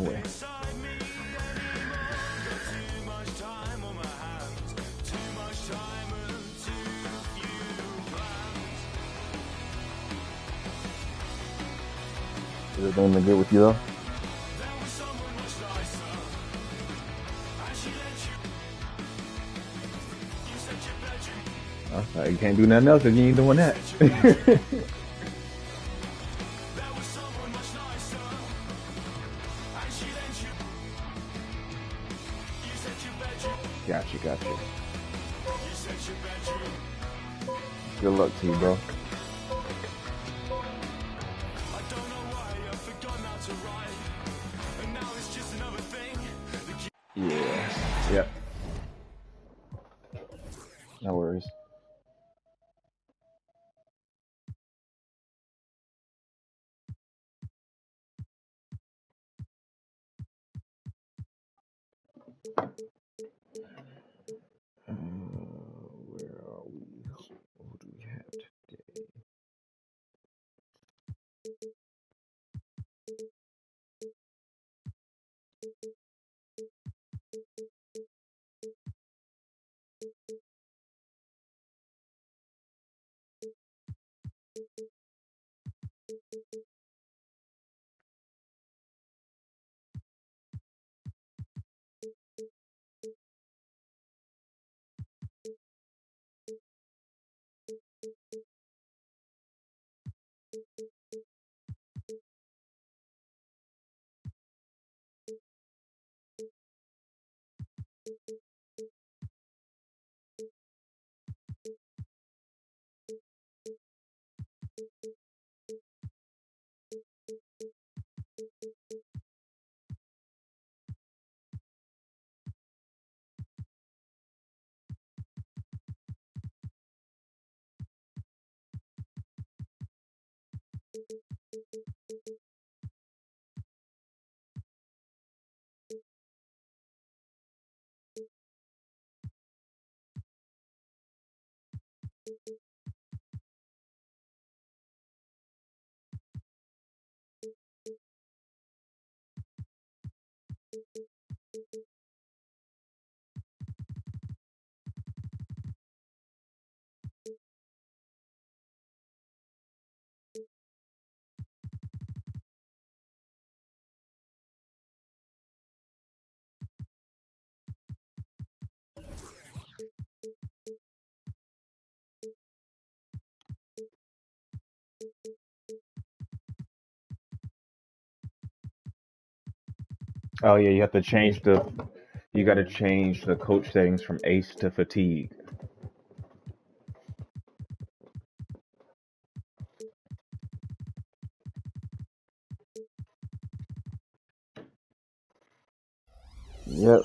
wrong way. Is everything been good with you though? You can't do nothing else if you ain't doing that. Gotcha. Good luck to you, bro. Yeah. Yep. No worries. Where are we? What do we have today? Oh yeah, you have to change you got to change the coach settings from ace to fatigue. Yep.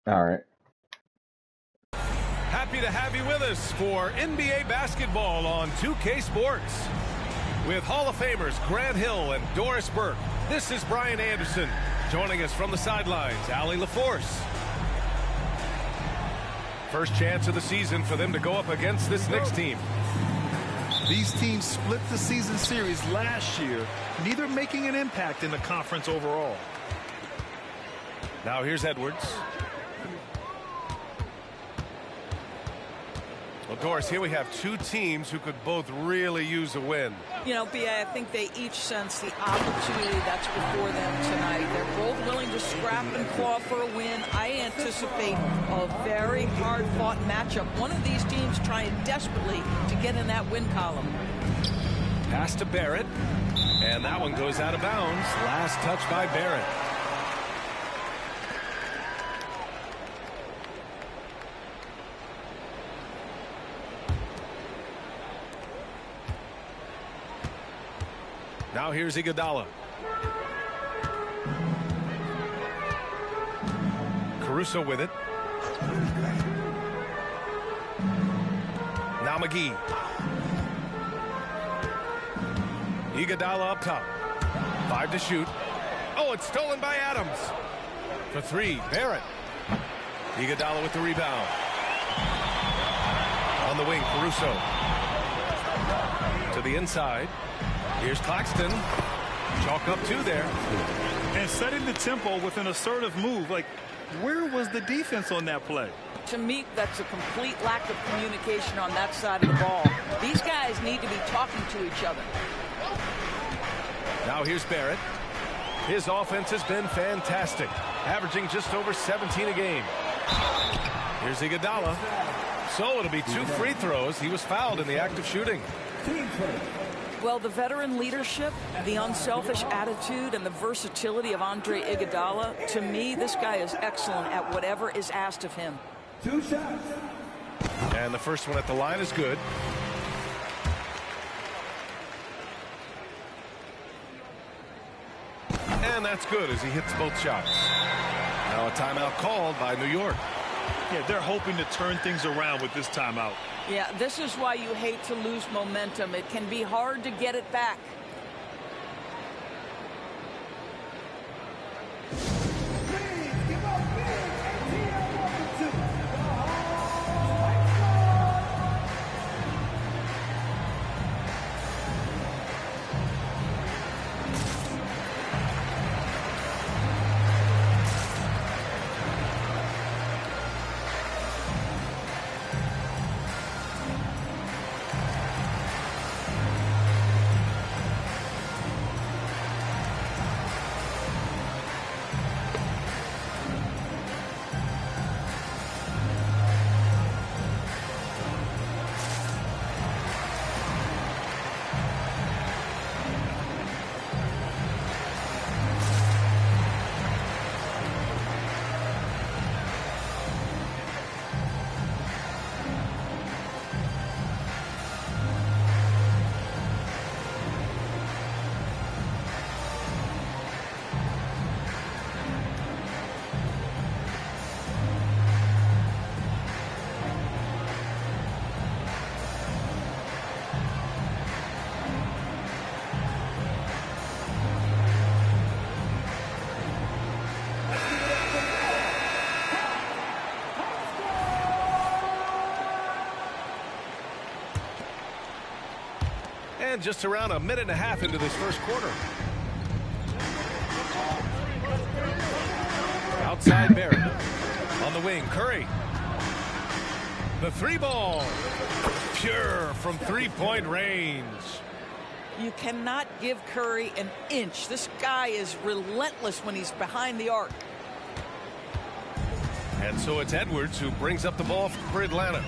All right. Happy to have you with us for NBA basketball on 2K Sports. With Hall of Famers Grant Hill and Doris Burke, this is Brian Anderson. Joining us from the sidelines, Allie LaForce. First chance of the season for them to go up against this Knicks team. These teams split the season series last year, neither making an impact in the conference overall. Now here's Edwards. Well, Doris, here we have two teams who could both really use a win. You know, B.A., I think they each sense the opportunity that's before them tonight. They're both willing to scrap and claw for a win. I anticipate a very hard-fought matchup. One of these teams trying desperately to get in that win column. Pass to Barrett, and that one goes out of bounds. Last touch by Barrett. Now here's Iguodala. Caruso with it. Now McGee. Iguodala up top. 5 to shoot. Oh, it's stolen by Adams. For 3, Barrett. Iguodala with the rebound. On the wing, Caruso. To the inside. Here's Claxton. Chalk up 2 there. And setting the tempo with an assertive move. Like, where was the defense on that play? To me, that's a complete lack of communication on that side of the ball. These guys need to be talking to each other. Now here's Barrett. His offense has been fantastic, averaging just over 17 a game. Here's Iguodala. So it'll be 2 free throws. He was fouled in the act of shooting. Well, the veteran leadership, the unselfish attitude, and the versatility of Andre Iguodala, to me, this guy is excellent at whatever is asked of him. 2 shots. And the first one at the line is good. And that's good as he hits both shots. Now a timeout called by New York. Yeah, they're hoping to turn things around with this timeout. Yeah, this is why you hate to lose momentum. It can be hard to get it back. And just around a minute and a half into this first quarter. Outside Barrett. On the wing, Curry. The 3-ball. Pure from 3-point range. You cannot give Curry an inch. This guy is relentless when he's behind the arc. And so it's Edwards who brings up the ball for Atlanta.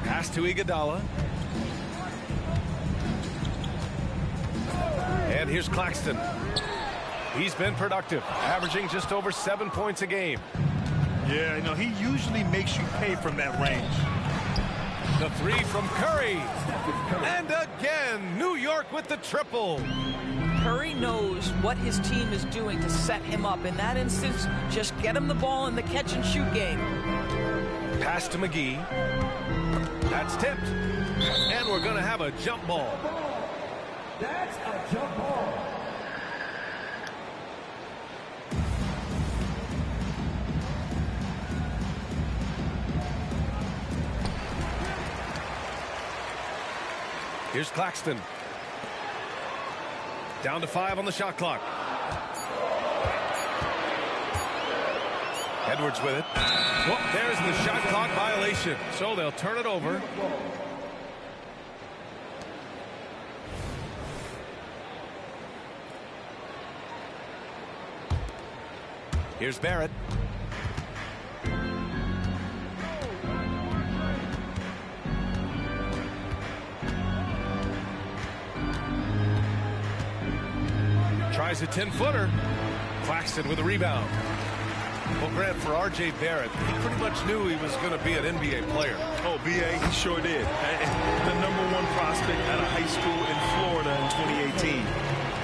Pass to Iguodala. And here's Claxton. He's been productive, averaging just over 7 points a game. Yeah, you know, he usually makes you pay from that range. The 3 from Curry. And again, New York with the triple. Curry knows what his team is doing to set him up. In that instance, just get him the ball in the catch-and-shoot game. Pass to McGee. That's tipped. And we're going to have a jump ball. That's a jump ball. Here's Claxton. Down to 5 on the shot clock. Edwards with it. Well, there's the shot clock violation. So they'll turn it over. Here's Barrett. Tries a 10-footer. Claxton with a rebound. Well, Grant, for R.J. Barrett, he pretty much knew he was going to be an NBA player. Oh, B.A., he sure did. The #1 prospect out of high school in Florida in 2018.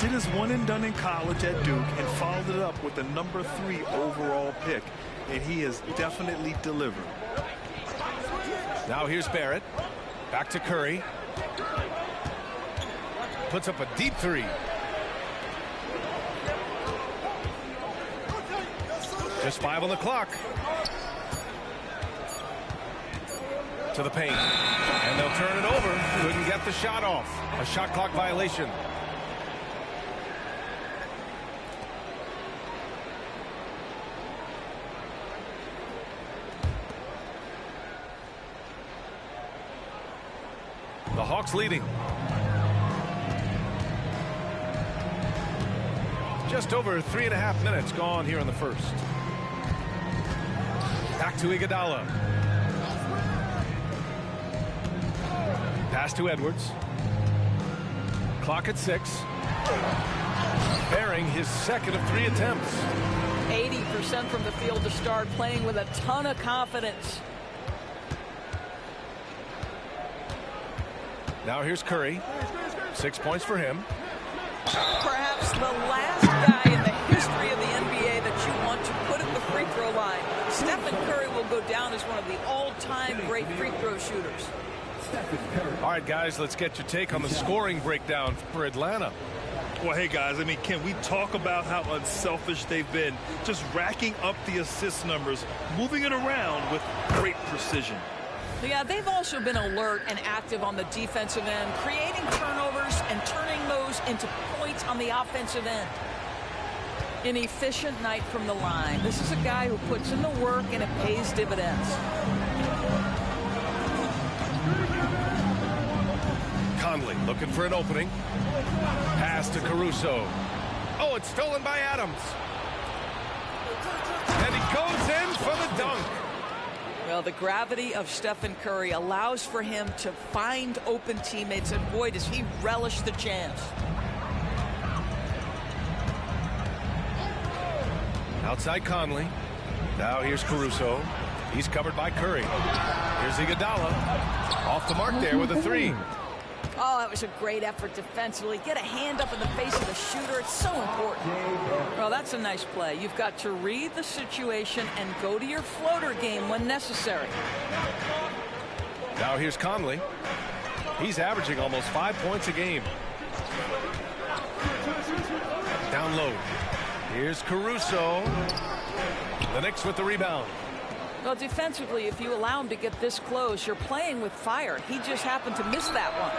Did his one and done in college at Duke and followed it up with the #3 overall pick. And he has definitely delivered. Now here's Barrett. Back to Curry. Puts up a deep 3. Just 5 on the clock. To the paint. And they'll turn it over. Couldn't get the shot off. A shot clock violation. The Hawks leading. Just over 3.5 minutes gone here in the first. Back to Iguodala. Pass to Edwards. Clock at 6. Bearing his second of 3 attempts. 80% from the field to start, playing with a ton of confidence. Now here's Curry. 6 points for him. Perhaps the last guy in the history of the NBA that you want to put at the free throw line. Stephen Curry will go down as one of the all-time great free throw shooters. All right, guys, let's get your take on the scoring breakdown for Atlanta. Well, hey, guys, I mean, can we talk about how unselfish they've been? Just racking up the assist numbers, moving it around with great precision. Yeah, they've also been alert and active on the defensive end, creating turnovers and turning those into points on the offensive end. An efficient night from the line. This is a guy who puts in the work and it pays dividends. Conley looking for an opening. Pass to Caruso. Oh, it's stolen by Adams. And he goes in for the dunk. Well, the gravity of Stephen Curry allows for him to find open teammates, and boy, does he relish the chance. Outside Conley. Now here's Caruso. He's covered by Curry. Here's Iguodala. Off the mark there with a 3. Oh, that was a great effort defensively. Get a hand up in the face of the shooter. It's so important. Well, that's a nice play. You've got to read the situation and go to your floater game when necessary. Now here's Conley. He's averaging almost 5 points a game. Down low. Here's Caruso. The Knicks with the rebound. Well, defensively, if you allow him to get this close, you're playing with fire. He just happened to miss that one.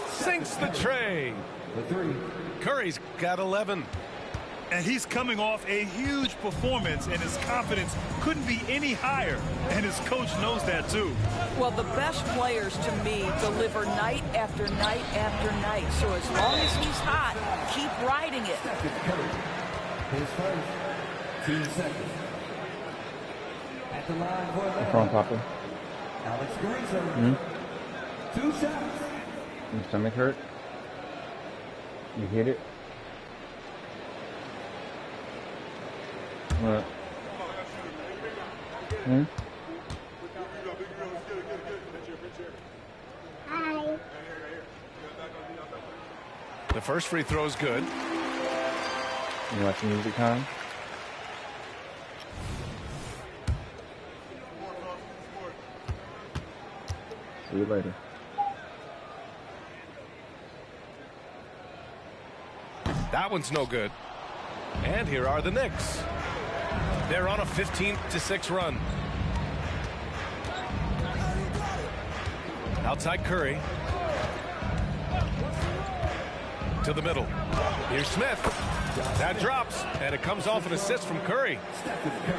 Sinks the tray. Curry's got 11. And he's coming off a huge performance, and his confidence couldn't be any higher. And his coach knows that, too. Well, the best players, to me, deliver night after night after night. So as long as he's hot, keep riding it. His first 2 seconds. At the line for What's wrong, Papa? Alex Caruso. 2 shots. Your stomach hurt? You hit it? What? Hi. The first free throw is good. You want some music time? See you later. That one's no good. And here are the Knicks. They're on a 15-6 run. Outside Curry. To the middle. Here's Smith. That drops, and it comes off an assist from Curry.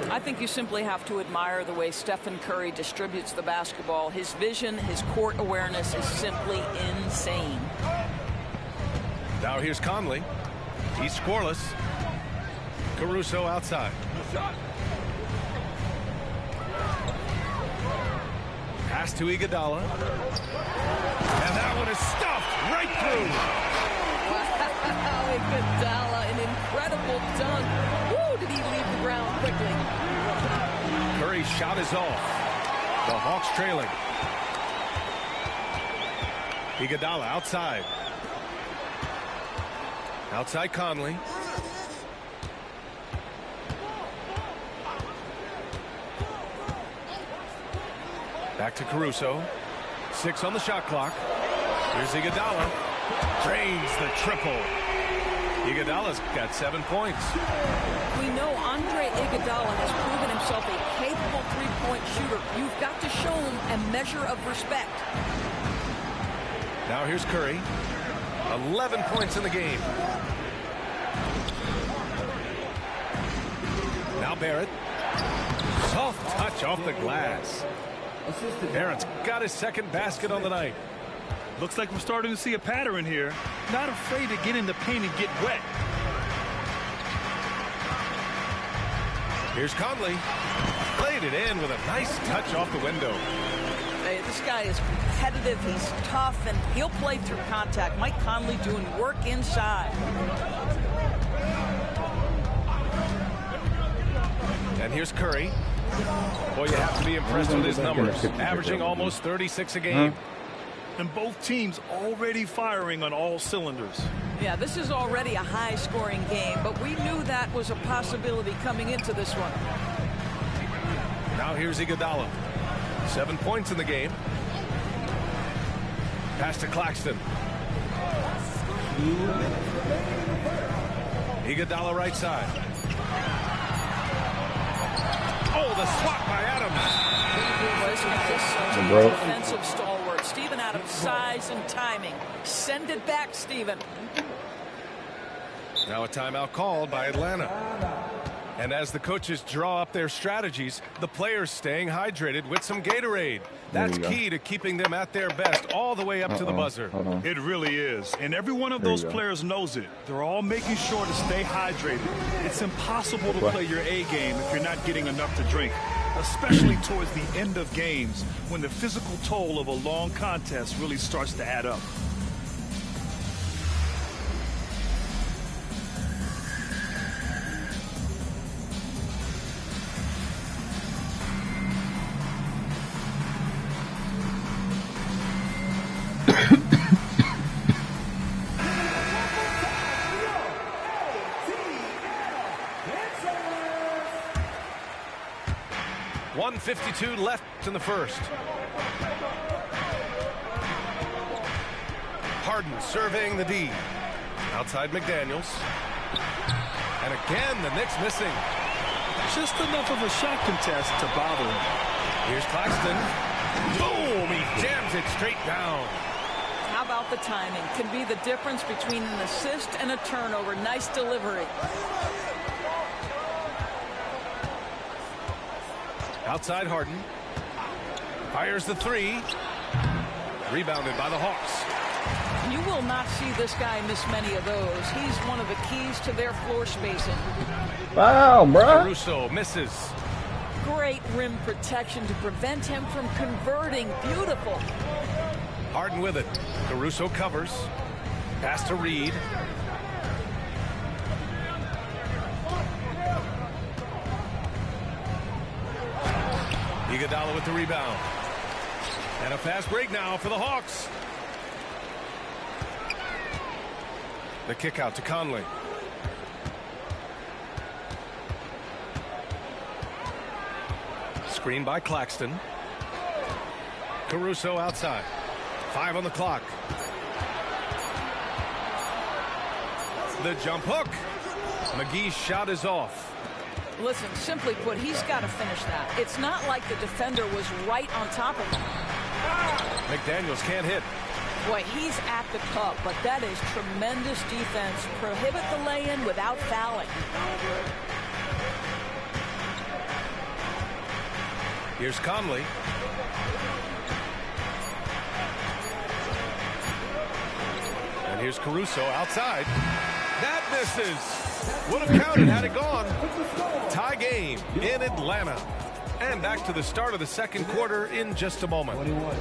I think you simply have to admire the way Stephen Curry distributes the basketball. His vision, his court awareness is simply insane. Now here's Conley. He's scoreless. Caruso outside. Pass to Iguodala. And that one is stuffed right through. Wow, Iguodala, an incredible dunk. Woo, did he leave the ground quickly. Curry's shot is off. The Hawks trailing. Iguodala outside. Outside Conley. Back to Caruso. 6 on the shot clock. Here's Iguodala. Drains the triple. Iguodala's got 7 points. We know Andre Iguodala has proven himself a capable three-point shooter. You've got to show him a measure of respect. Now here's Curry. 11 points in the game. Now Barrett. Soft touch off the glass. Barrett's got his second basket on the night. Looks like we're starting to see a pattern here. Not afraid to get in the paint and get wet. Here's Conley. Played it in with a nice touch off the window. Hey, this guy is competitive. He's tough, and he'll play through contact. Mike Conley doing work inside. And here's Curry. Boy, you have to be impressed with his numbers. Averaging almost 36 a game. And both teams already firing on all cylinders. Yeah, this is already a high-scoring game, but we knew that was a possibility coming into this one. Now here's Iguodala. 7 points in the game. Pass to Claxton. Iguodala right side. Oh, the swat by Adams. Defensive stalwart. Steven Adams' size and timing. Send it back, Steven. Now a timeout called by Atlanta. And as the coaches draw up their strategies, the players staying hydrated with some Gatorade. That's key to keeping them at their best all the way up to the buzzer. It really is. And every one of those players knows it. They're all making sure to stay hydrated. It's impossible to play your A game if you're not getting enough to drink, especially towards the end of games when the physical toll of a long contest really starts to add up. .152 left in the first. Harden surveying the D. Outside McDaniels. And again, the Knicks missing. Just enough of a shot contest to bother him. Here's Claxton. Boom! He jams it straight down. How about the timing? Can be the difference between an assist and a turnover. Nice delivery. Outside Harden. Fires the three. Rebounded by the Hawks. You will not see this guy miss many of those. He's one of the keys to their floor spacing. Wow, bro. Caruso misses. Great rim protection to prevent him from converting. Beautiful. Harden with it. Caruso covers. Pass to Reed. Iguodala with the rebound. And a fast break now for the Hawks. The kick out to Conley. Screen by Claxton. Caruso outside. 5 on the clock. The jump hook. McGee's shot is off. Listen, simply put, he's got to finish that. It's not like the defender was right on top of him. McDaniels can't hit. Boy, he's at the cup, but that is tremendous defense. Prohibit the lay-in without fouling. Here's Conley. And here's Caruso outside. That misses. Would have counted had it gone. Tie game in Atlanta. And back to the start of the second quarter in just a moment. 21.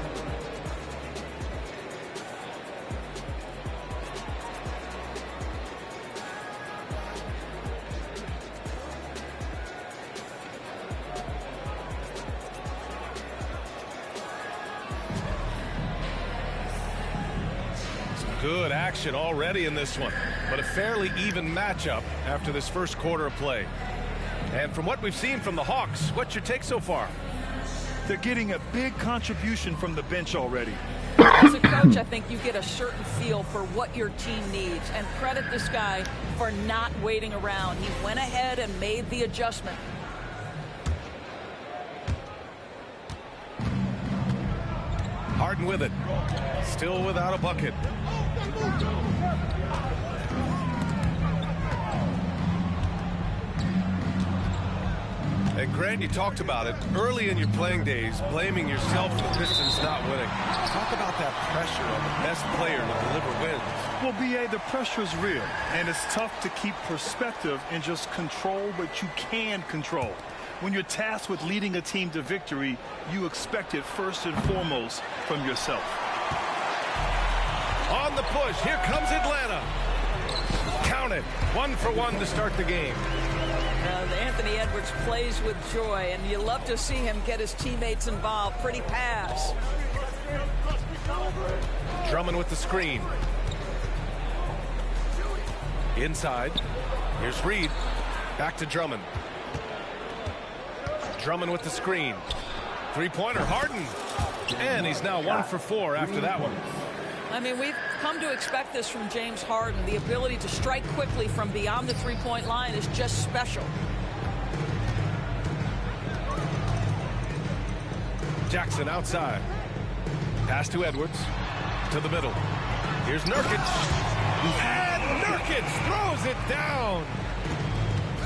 Good action already in this one, but a fairly even matchup after this first quarter of play. And from what we've seen from the Hawks, what's your take so far? They're getting a big contribution from the bench already. As a coach, I think you get a certain feel for what your team needs, and credit this guy for not waiting around. He went ahead and made the adjustment. Harden with it. Still without a bucket. And Grant, you talked about it early in your playing days, blaming yourself for the Pistons not winning. Talk about that pressure on the best player to deliver wins. Well, B.A., the pressure is real, and it's tough to keep perspective and just control what you can control. When you're tasked with leading a team to victory, you expect it first and foremost from yourself. On the push, here comes Atlanta. Count it. 1 for 1 to start the game. Anthony Edwards plays with joy, and you love to see him get his teammates involved. Pretty pass. Drummond with the screen. Inside. Here's Reed. Back to Drummond. Drummond with the screen. Three-pointer, Harden. And he's now 1 for 4 after that one. I mean, we've come to expect this from James Harden. The ability to strike quickly from beyond the three-point line is just special. Jackson outside. Pass to Edwards. To the middle. Here's Nurkic. And Nurkic throws it down.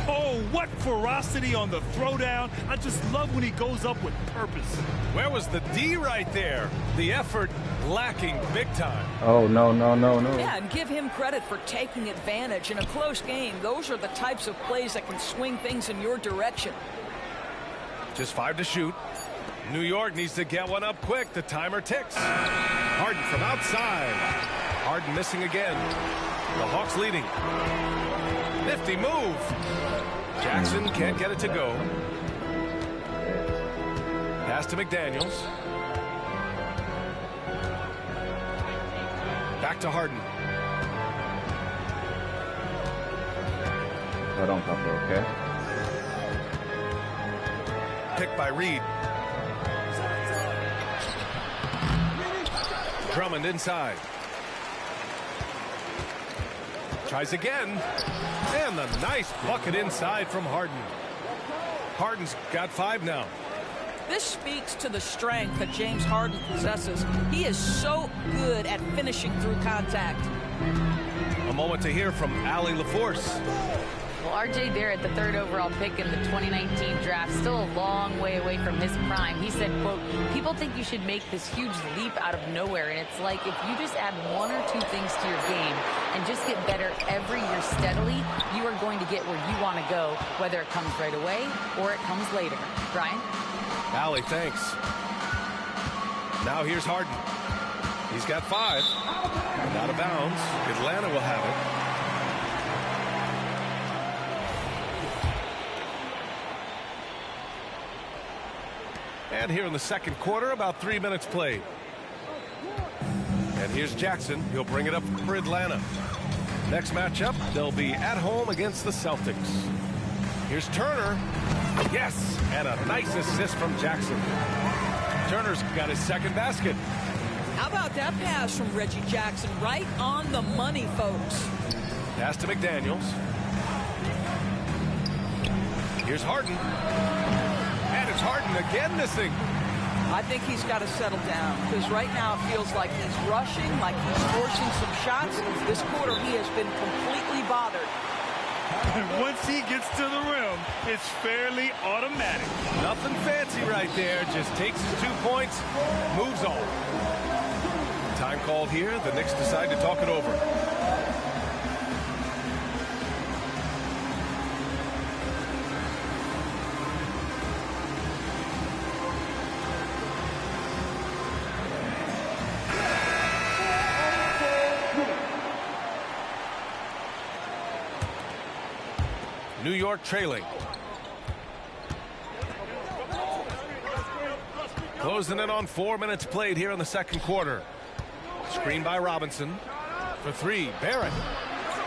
Oh, what ferocity on the throwdown. I just love when he goes up with purpose. Where was the D right there? The effort lacking big time. Oh, no. Yeah, and give him credit for taking advantage in a close game. Those are the types of plays that can swing things in your direction. Just 5 to shoot. New York needs to get one up quick. The timer ticks. Harden from outside. Harden missing again. The Hawks leading. Nifty move. Jackson can't get it to go. Pass to McDaniels. Back to Harden. I don't think so, okay? Picked by Reed. Drummond inside. Tries again. And the nice bucket inside from Harden. Harden's got 5 now. This speaks to the strength that James Harden possesses. He is so good at finishing through contact. A moment to hear from Allie LaForce. Well, R.J. Barrett, the 3rd overall pick in the 2019 draft, still a long way away from his prime. He said, quote, people think you should make this huge leap out of nowhere, and it's like if you just add 1 or 2 things to your game and just get better every year steadily, you are going to get where you want to go, whether it comes right away or it comes later. Brian? Allie, thanks. Now here's Harden. He's got 5. And out of bounds. Atlanta will have it. And here in the second quarter, about 3 minutes played. And here's Jackson. He'll bring it up for Atlanta. Next matchup, they'll be at home against the Celtics. Here's Turner. Yes, and a nice assist from Jackson. Turner's got his 2nd basket. How about that pass from Reggie Jackson? Right on the money, folks. Pass to McDaniels. Here's Harden. And it's Harden again missing. I think he's got to settle down, because right now it feels like he's rushing, like he's forcing some shots. This quarter he has been completely bothered. And once he gets to the rim, it's fairly automatic. Nothing fancy right there. Just takes his 2 points, moves on. Time called here. The Knicks decide to talk it over. New York trailing. Closing in on 4 minutes played here in the second quarter. Screen by Robinson. For 3, Barrett.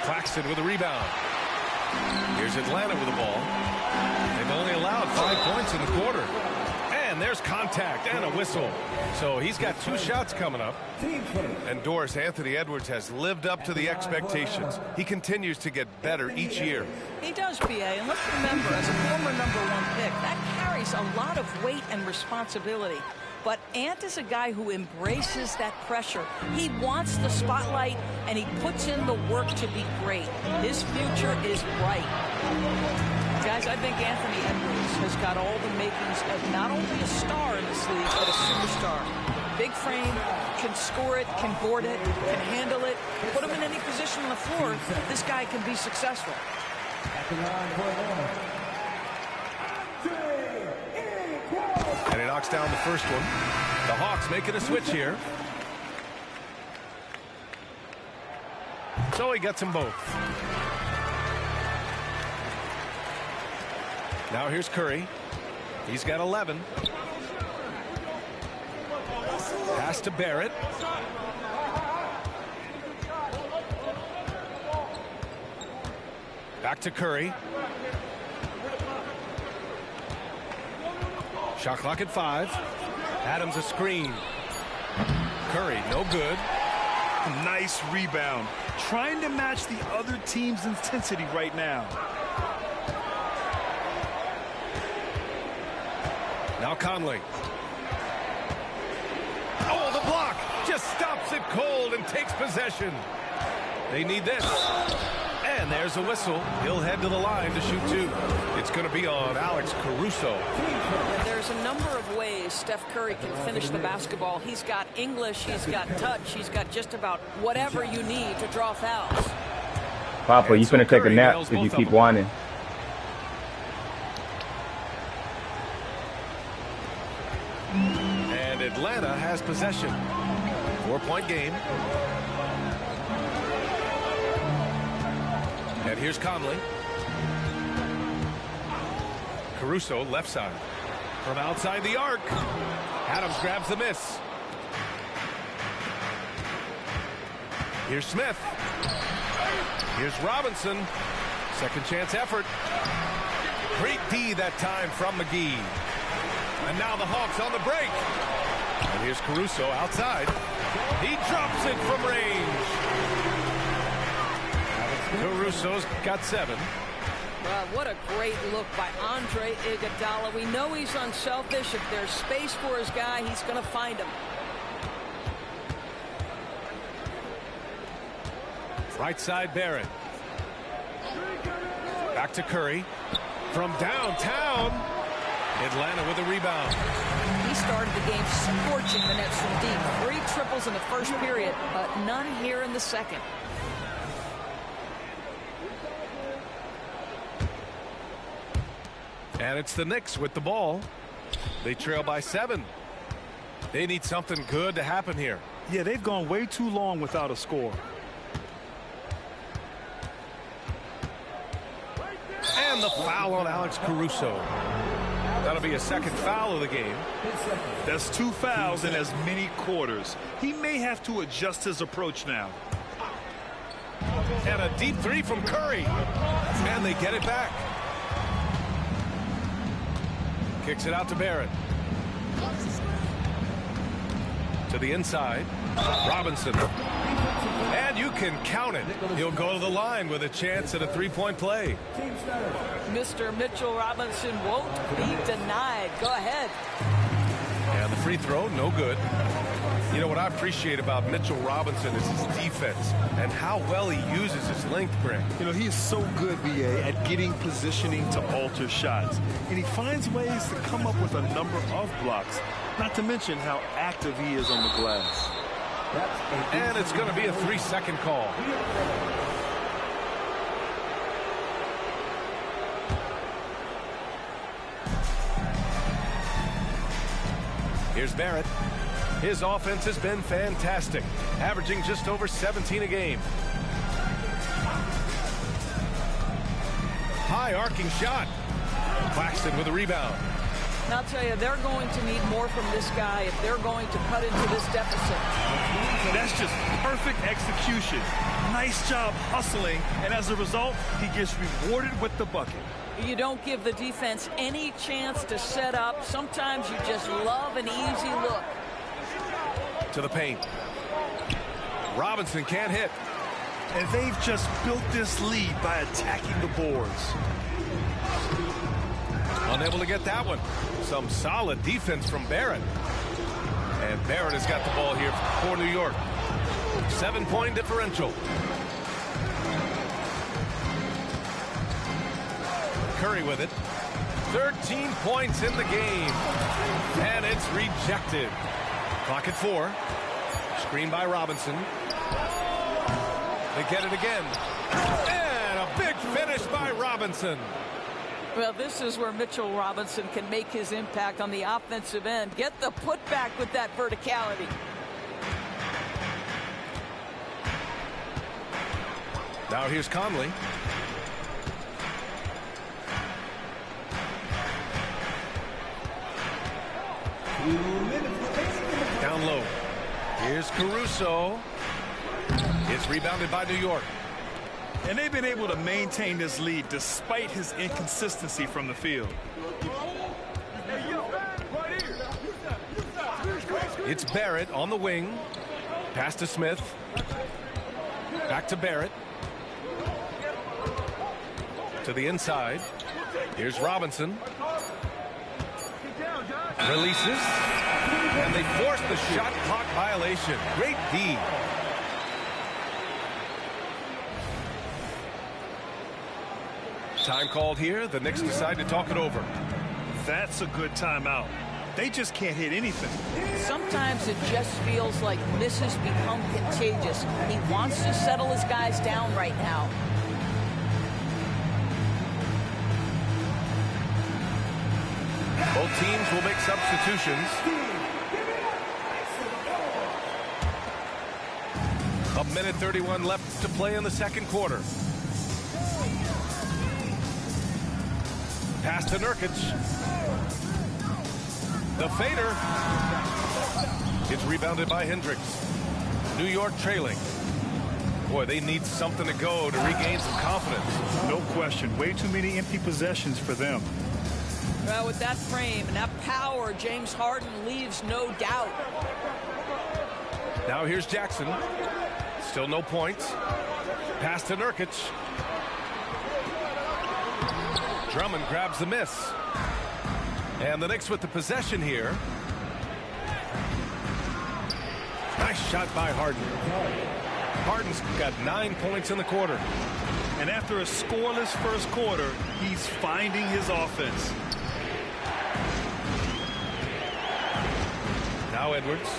Claxton with a rebound. Here's Atlanta with the ball. They've only allowed 5 points in the quarter. And there's contact and a whistle. So he's got 2 shots coming up. And Doris, Anthony Edwards has lived up to the expectations. He continues to get better each year. He does, PA. And let's remember, as a former #1 pick, that carries a lot of weight and responsibility. But Ant is a guy who embraces that pressure. He wants the spotlight, and he puts in the work to be great. His future is bright. Guys, I think Anthony Edwards has got all the makings of not only a star in this league, but a superstar. Big frame, can score it, can board it, can handle it. Put him in any position on the floor, this guy can be successful. And he knocks down the first one. The Hawks making a switch here. So he gets them both. Now here's Curry. He's got 11. Pass to Barrett. Back to Curry. Shot clock at 5. Adams a screen. Curry, no good. Nice rebound. Trying to match the other team's intensity right now. Now Conley. Oh, the block just stops it cold and takes possession. They need this. And there's a whistle. He'll head to the line to shoot 2. It's going to be on Alex Caruso. And there's a number of ways Steph Curry can finish the basketball. He's got English, he's got touch, he's got just about whatever you need to draw fouls. Papa, you finna take a nap if you keep whining. And Atlanta has possession. 4-point game. And here's Conley. Caruso left side. From outside the arc. Adams grabs the miss. Here's Smith. Here's Robinson. Second chance effort. Great D that time from McGee. And now the Hawks on the break. And here's Caruso outside. He drops it from range. Caruso's got 7. Well, what a great look by Andre Iguodala. We know he's unselfish. If there's space for his guy, he's going to find him. Right side, Barrett. Back to Curry. From downtown. Atlanta with a rebound. He started the game scorching the Nets from deep. 3 triples in the first period, but none here in the second. And it's the Knicks with the ball. They trail by 7. They need something good to happen here. Yeah, they've gone way too long without a score. And the foul on Alex Caruso. That'll be a second foul of the game. That's 2 fouls in as many quarters. He may have to adjust his approach now. And a deep 3 from Curry. And they get it back. Kicks it out to Barrett. To the inside. Robinson. And you can count it. He'll go to the line with a chance at a 3-point play. Mr. Mitchell Robinson won't be denied. Go ahead. And the free throw, no good. You know what I appreciate about Mitchell Robinson is his defense and how well he uses his length, Greg. You know, he is so good, BA, at getting positioning to alter shots. And he finds ways to come up with a number of blocks, not to mention how active he is on the glass. And it's going to be a 3-second call. Here's Barrett. His offense has been fantastic, averaging just over 17 a game. High arcing shot. Claxton with a rebound. And I'll tell you, they're going to need more from this guy if they're going to cut into this deficit. That's just perfect execution. Nice job hustling, and as a result, he gets rewarded with the bucket. You don't give the defense any chance to set up. Sometimes you just love an easy look. To the paint. Robinson can't hit. And they've just built this lead by attacking the boards. Unable to get that one. Some solid defense from Barrett. And Barrett has got the ball here for New York. 7-point differential. Curry with it. 13 points in the game. And it's rejected. Clock at 4. Screen by Robinson. They get it again. And a big finish by Robinson. Well, this is where Mitchell Robinson can make his impact on the offensive end. Get the putback with that verticality. Now here's Conley. Down low. Here's Caruso. It's rebounded by New York. And they've been able to maintain this lead despite his inconsistency from the field. It's Barrett on the wing. Pass to Smith. Back to Barrett. To the inside. Here's Robinson. Releases. And they force the shot clock violation. Great D. Time called here. The Knicks decide to talk it over. That's a good timeout. They just can't hit anything. Sometimes it just feels like misses become contagious. He wants to settle his guys down right now. Both teams will make substitutions. A minute 31 left to play in the second quarter. Pass to Nurkic. The fader. It's rebounded by Hendricks. New York trailing. Boy, they need something to go to regain some confidence. No question. Way too many empty possessions for them. Well, with that frame and that power, James Harden leaves no doubt. Now here's Jackson. Still no points. Pass to Nurkic. Drummond grabs the miss. And the Knicks with the possession here. Nice shot by Harden. Harden's got 9 points in the quarter. And after a scoreless first quarter, he's finding his offense. Now Edwards.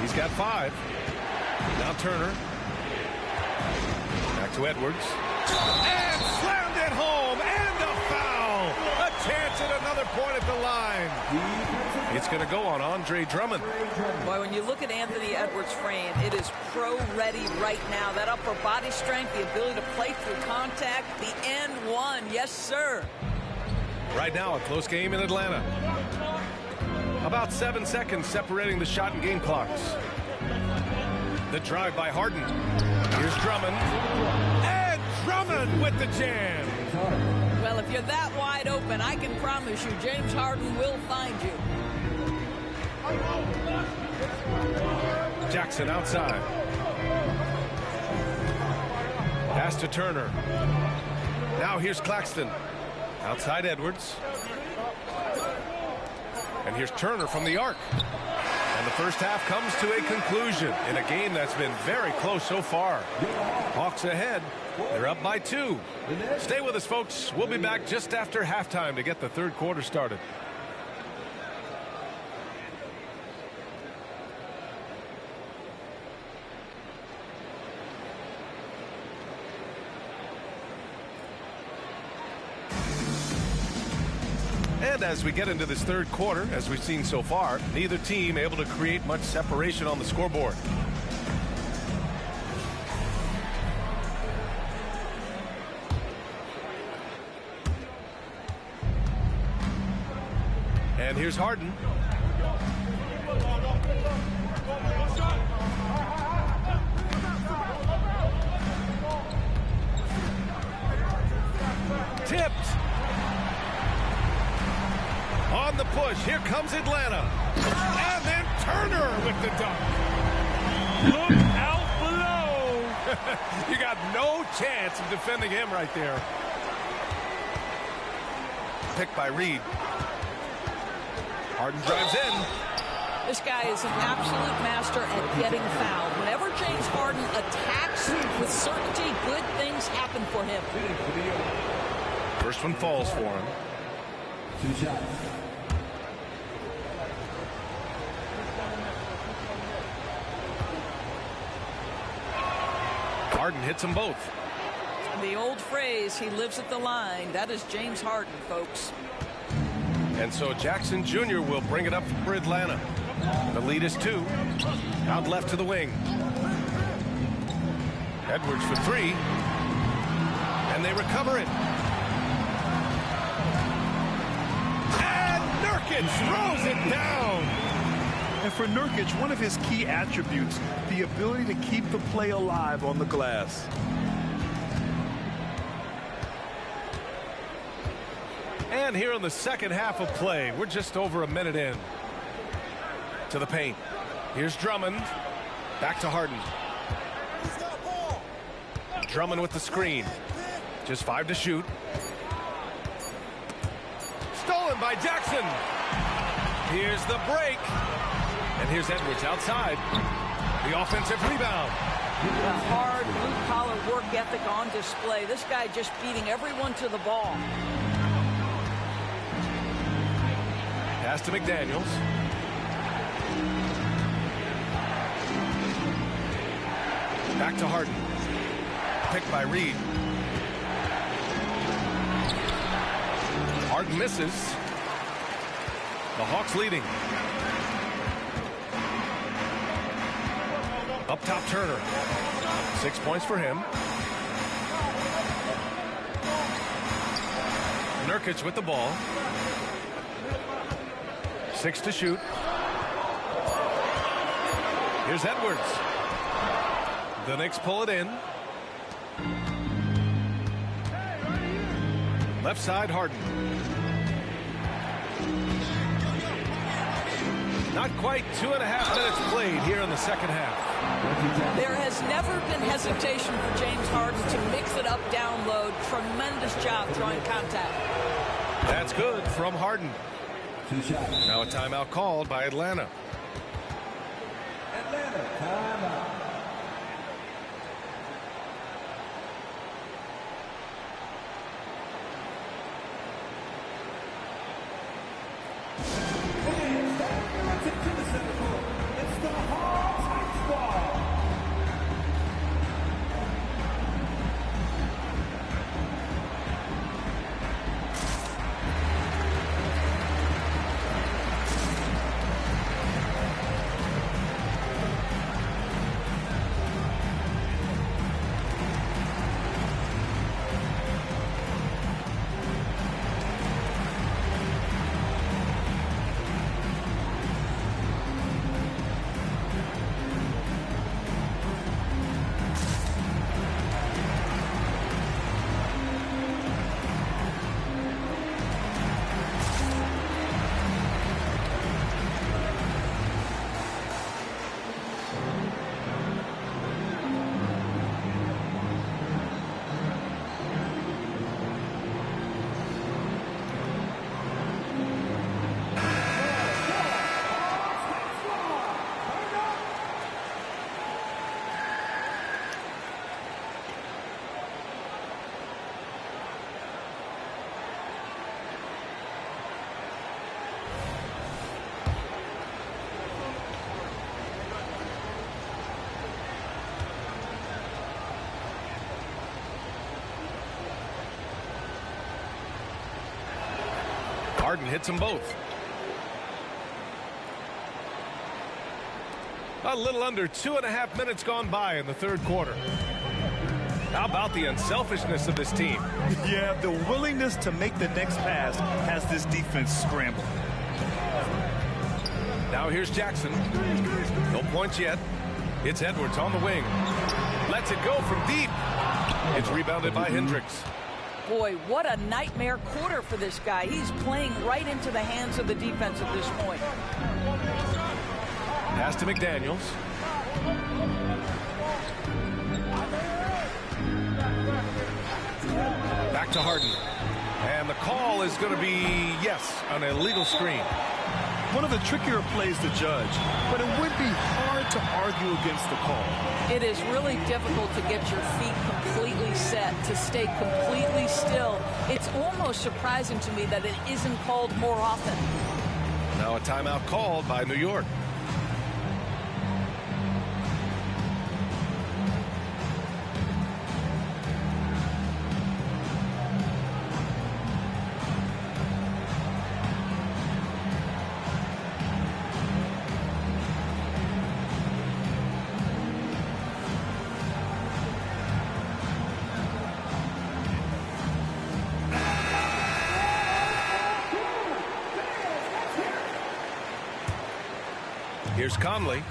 He's got 5. Now Turner. Back to Edwards. And slammed it home. And a foul. A chance at another point at the line. It's going to go on Andre Drummond. Boy, when you look at Anthony Edwards' frame, it is pro-ready right now. That upper body strength, the ability to play through contact, the end one. Yes, sir. Right now, a close game in Atlanta. About 7 seconds separating the shot and game clocks. The drive by Harden. Here's Drummond. And Drummond with the jam. Well, if you're that wide open, I can promise you James Harden will find you. Jackson outside. Pass to Turner. Now here's Claxton. Outside Edwards. And here's Turner from the arc. And the first half comes to a conclusion in a game that's been very close so far. Hawks ahead. They're up by 2. Stay with us, folks. We'll be back just after halftime to get the third quarter started. And as we get into this third quarter, as we've seen so far, neither team able to create much separation on the scoreboard. here's Harden. Tipped. On the push. Here comes Atlanta. And then Turner with the dunk. Look out below. You got no chance of defending him right there. Picked by Reed. Harden drives in. This guy is an absolute master at getting fouled. Whenever James Harden attacks with certainty, good things happen for him. First one falls for him. 2 shots. Harden hits them both. The old phrase, he lives at the line. That is James Harden, folks. And so Jackson Jr. will bring it up for Atlanta. The lead is 2. Out left to the wing. Edwards for 3. And they recover it. And Nurkic throws it down. And for Nurkic, one of his key attributes, the ability to keep the play alive on the glass. And here in the second half of play, we're just over a minute in. To the paint. Here's Drummond. Back to Harden. Drummond with the screen. Just 5 to shoot. Stolen by Jackson. Here's the break. And here's Edwards outside. The offensive rebound. A hard blue-collar work ethic on display. This guy just beating everyone to the ball. Pass to McDaniels. Back to Harden. Picked by Reed. Harden misses. The Hawks leading. Up top Turner. 6 points for him. Nurkic with the ball. 6 to shoot. Here's Edwards. The Knicks pull it in. Left side, Harden. Not quite 2.5 minutes played here in the second half. There has never been hesitation for James Harden to mix it up, down low. Tremendous job drawing contact. That's good from Harden. 2 shots. Now a timeout called by Atlanta. Atlanta, timeout. It's the Hawks squad. Harden hits them both. A little under 2.5 minutes gone by in the third quarter. How about the unselfishness of this team? Yeah, the willingness to make the next pass has this defense scrambling. Now here's Jackson. No points yet. It's Edwards on the wing. Lets it go from deep. It's rebounded by Hendricks. Boy, what a nightmare quarter for this guy. He's playing right into the hands of the defense at this point. Pass to McDaniels. Back to Harden. And the call is going to be, yes, an illegal screen. One of the trickier plays to judge, but it would be hard to argue against the call. It is really difficult to get your feet completely set, to stay completely still. It's almost surprising to me that it isn't called more often. Now a timeout called by New York. Here's Conley.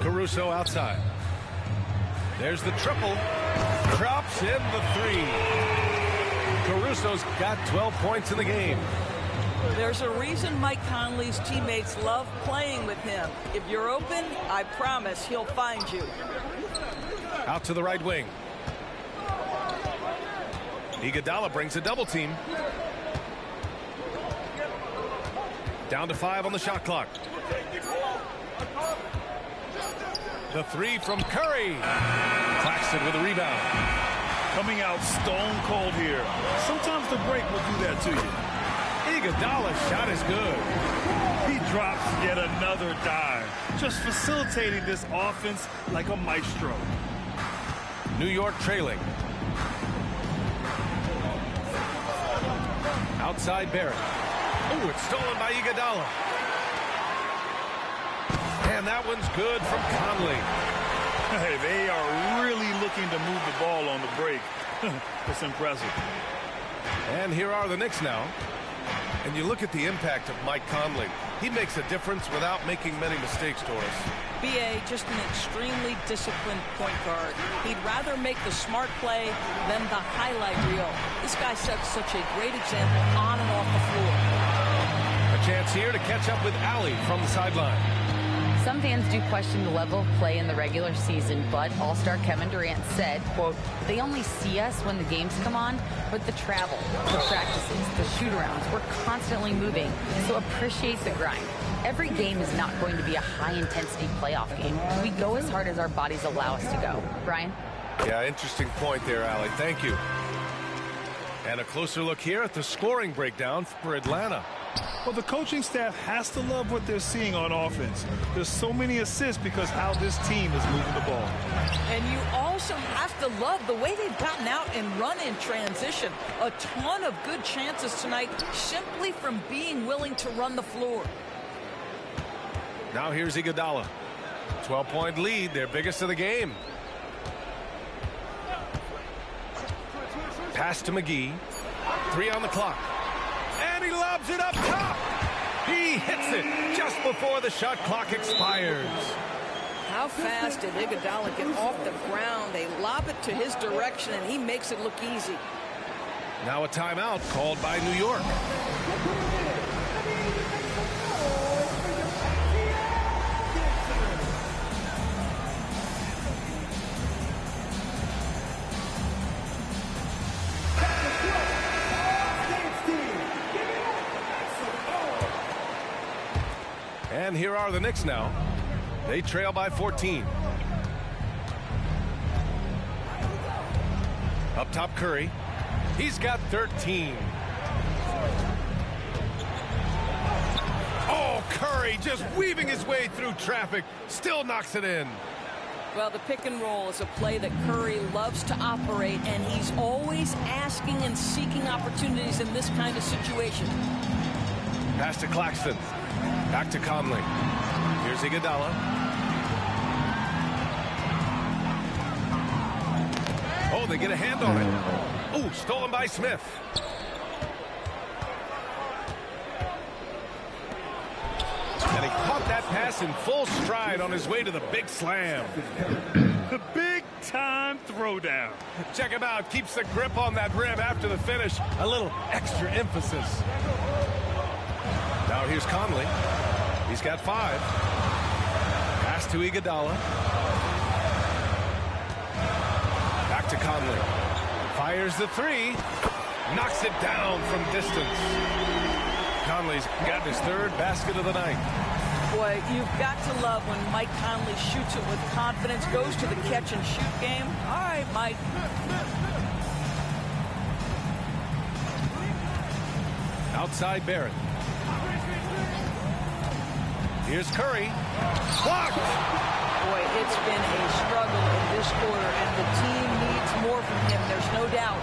Caruso outside. There's the triple. Drops in the three. Caruso's got 12 points in the game. There's a reason Mike Conley's teammates love playing with him. If you're open, I promise he'll find you. Out to the right wing. Iguodala brings a double team. Down to 5 on the shot clock. The three from Curry. Claxton with a rebound. Coming out stone cold here. Sometimes the break will do that to you. Iguodala's shot is good. He drops yet another dive. Just facilitating this offense like a maestro. New York trailing. Outside Barrett. Oh, it's stolen by Iguodala. And that one's good from Conley. Hey, they are really looking to move the ball on the break. It's impressive. And here are the Knicks now. And you look at the impact of Mike Conley. He makes a difference without making many mistakes, Doris. B.A. just an extremely disciplined point guard. He'd rather make the smart play than the highlight reel. This guy sets such a great example on and off the floor. A chance here to catch up with Allie from the sideline. Some fans do question the level of play in the regular season, but All-Star Kevin Durant said, quote, they only see us when the games come on, but the travel, the practices, the shoot-arounds, we're constantly moving, so appreciate the grind. Every game is not going to be a high-intensity playoff game. We go as hard as our bodies allow us to go. Brian? Yeah, interesting point there, Allie. Thank you. And a closer look here at the scoring breakdown for Atlanta. Well, the coaching staff has to love what they're seeing on offense. There's so many assists because how this team is moving the ball. And you also have to love the way they've gotten out and run in transition. A ton of good chances tonight simply from being willing to run the floor. Now here's Iguodala. 12-point lead, their biggest of the game. Pass to McGee. 3 on the clock. And he lobs it up top. He hits it just before the shot clock expires. How fast did Iguodala get off the ground? They lob it to his direction, and he makes it look easy. Now a timeout called by New York. And here are the Knicks now. They trail by 14. Up top, Curry. He's got 13. Oh, Curry just weaving his way through traffic. Still knocks it in. Well, the pick and roll is a play that Curry loves to operate, and he's always asking and seeking opportunities in this kind of situation. Pass to Claxton. Back to Conley. Here's Iguodala. Oh, they get a hand on it. Ooh, stolen by Smith. And he caught that pass in full stride on his way to the big slam. The big-time throwdown. Check him out. Keeps the grip on that rim after the finish. A little extra emphasis. Now here's Conley. He's got 5. Pass to Iguodala. Back to Conley. Fires the 3. Knocks it down from distance. Conley's got his 3rd basket of the night. Boy, you've got to love when Mike Conley shoots it with confidence, goes to the catch-and-shoot game. All right, Mike. Outside Barrett. Here's Curry. Blocked! Boy, it's been a struggle in this quarter, and the team needs more from him. There's no doubt.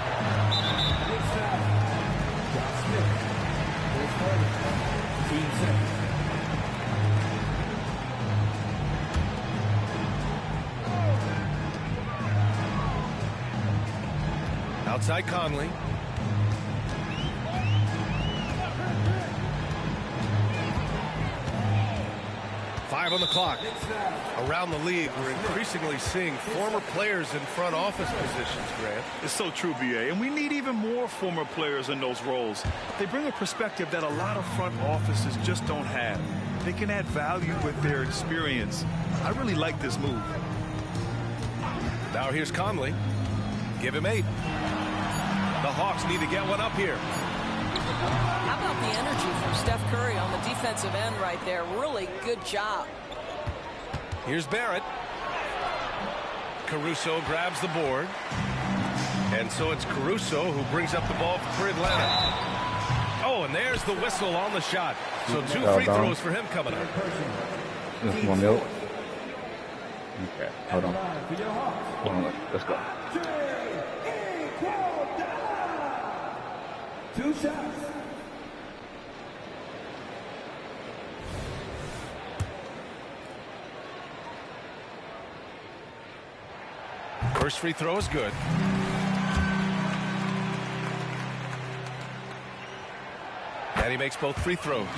Outside Conley. Five on the clock. Around the league, we're increasingly seeing former players in front office positions, Grant. It's so true, B.A., and we need even more former players in those roles. They bring a perspective that a lot of front offices just don't have. They can add value with their experience. I really like this move. Now here's Conley. Give him 8. The Hawks need to get one up here. How about the energy from Steph Curry on the defensive end right there? Really good job. Here's Barrett. Caruso grabs the board. And so it's Caruso who brings up the ball for Atlanta. Oh, and there's the whistle on the shot. So 2 free throws for him coming up. Just 1 milk. Okay, hold on. Hold on, let's go. 2 shots. First free throw is good. And he makes both free throws.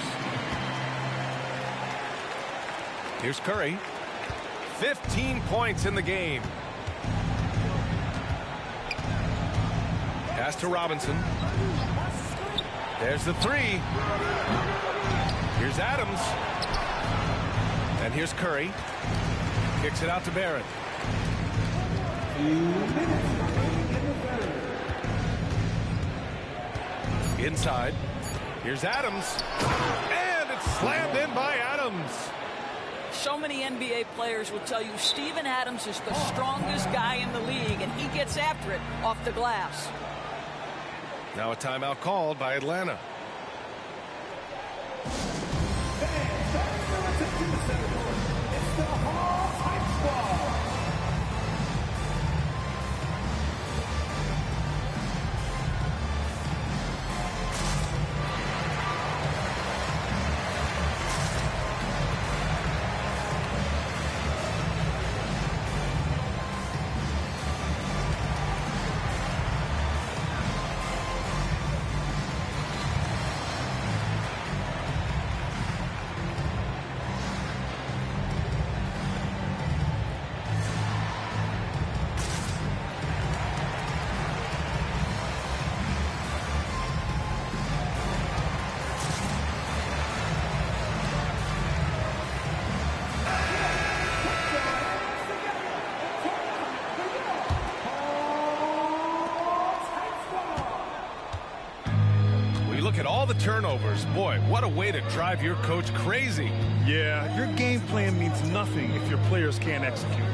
Here's Curry. 15 points in the game. Pass to Robinson. There's the 3. Here's Adams. And here's Curry. Kicks it out to Barrett. Inside. Here's Adams. And it's slammed in by Adams. So many NBA players will tell you Steven Adams is the strongest guy in the league, and he gets after it off the glass. Now a timeout called by Atlanta. It's the Hawks High Squad. Look at all the turnovers. Boy, what a way to drive your coach crazy. Yeah, your game plan means nothing if your players can't execute.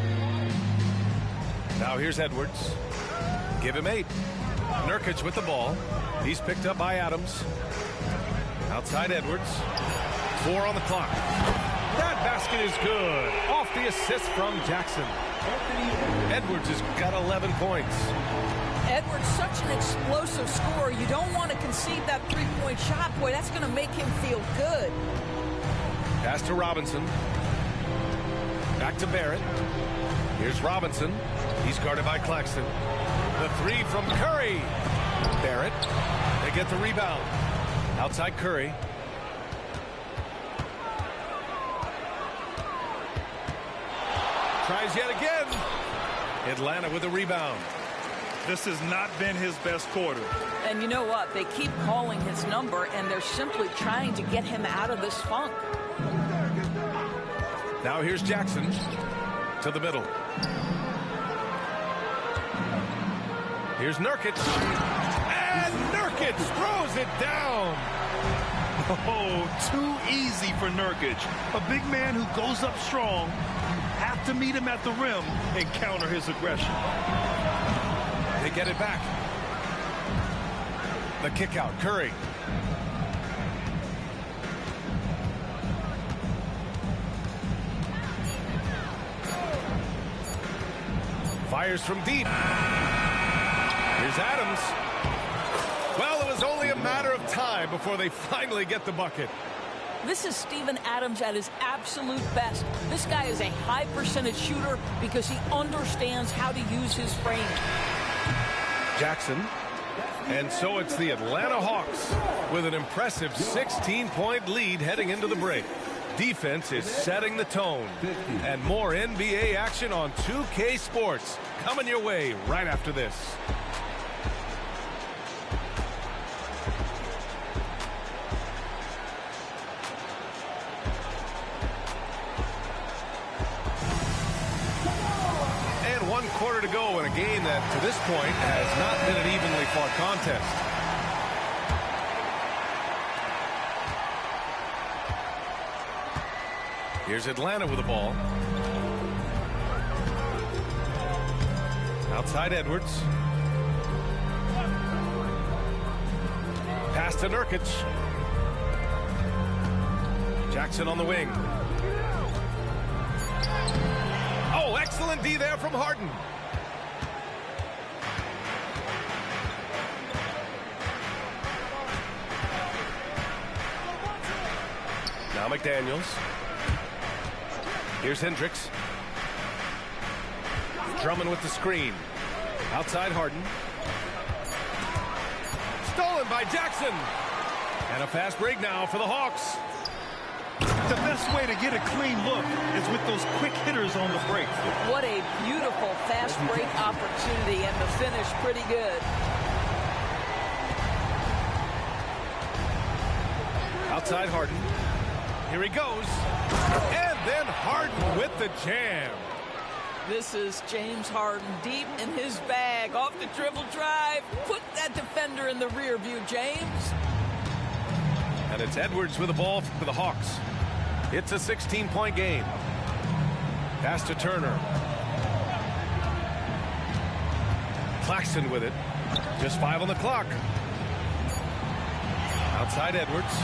Now here's Edwards. Give him 8. Nurkic with the ball. He's picked up by Adams. Outside Edwards. 4 on the clock. That basket is good. Off the assist from Jackson. Edwards has got 11 points. Edwards, such an explosive scorer. You don't want to concede that three-point shot. Boy, that's going to make him feel good. Pass to Robinson. Back to Barrett. Here's Robinson. He's guarded by Claxton. The three from Curry. Barrett. They get the rebound. Outside Curry. Tries yet again. Atlanta with a rebound. This has not been his best quarter. And you know what? They keep calling his number, and they're simply trying to get him out of this funk. Now here's Jackson to the middle. Here's Nurkic. And Nurkic throws it down. Oh, too easy for Nurkic. A big man who goes up strong. You have to meet him at the rim and counter his aggression. They get it back. The kick out, Curry. Fires from deep. Here's Adams. Well, it was only a matter of time before they finally get the bucket. This is Steven Adams at his absolute best. This guy is a high percentage shooter because he understands how to use his frame. Jackson. And so it's the Atlanta Hawks with an impressive 16-point lead heading into the break. Defense is setting the tone. And more NBA action on 2K Sports coming your way right after this. And 1 quarter to go in a game that to this point has not been an evenly fought contest. Here's Atlanta with the ball. Outside Edwards. Pass to Nurkic. Jackson on the wing. Oh, excellent D there from Harden. Now McDaniels. Here's Hendricks. Drummond with the screen. Outside Harden. Stolen by Jackson. And a fast break now for the Hawks. The best way to get a clean look is with those quick hitters on the break. What a beautiful fast break opportunity, and the finish pretty good. Outside Harden. Here he goes. And then Harden with the jam. This is James Harden deep in his bag. Off the dribble drive. Put that defender in the rear view, James. And it's Edwards with the ball for the Hawks. It's a 16-point game. Pass to Turner. Claxton with it. Just 5 on the clock. Outside Edwards.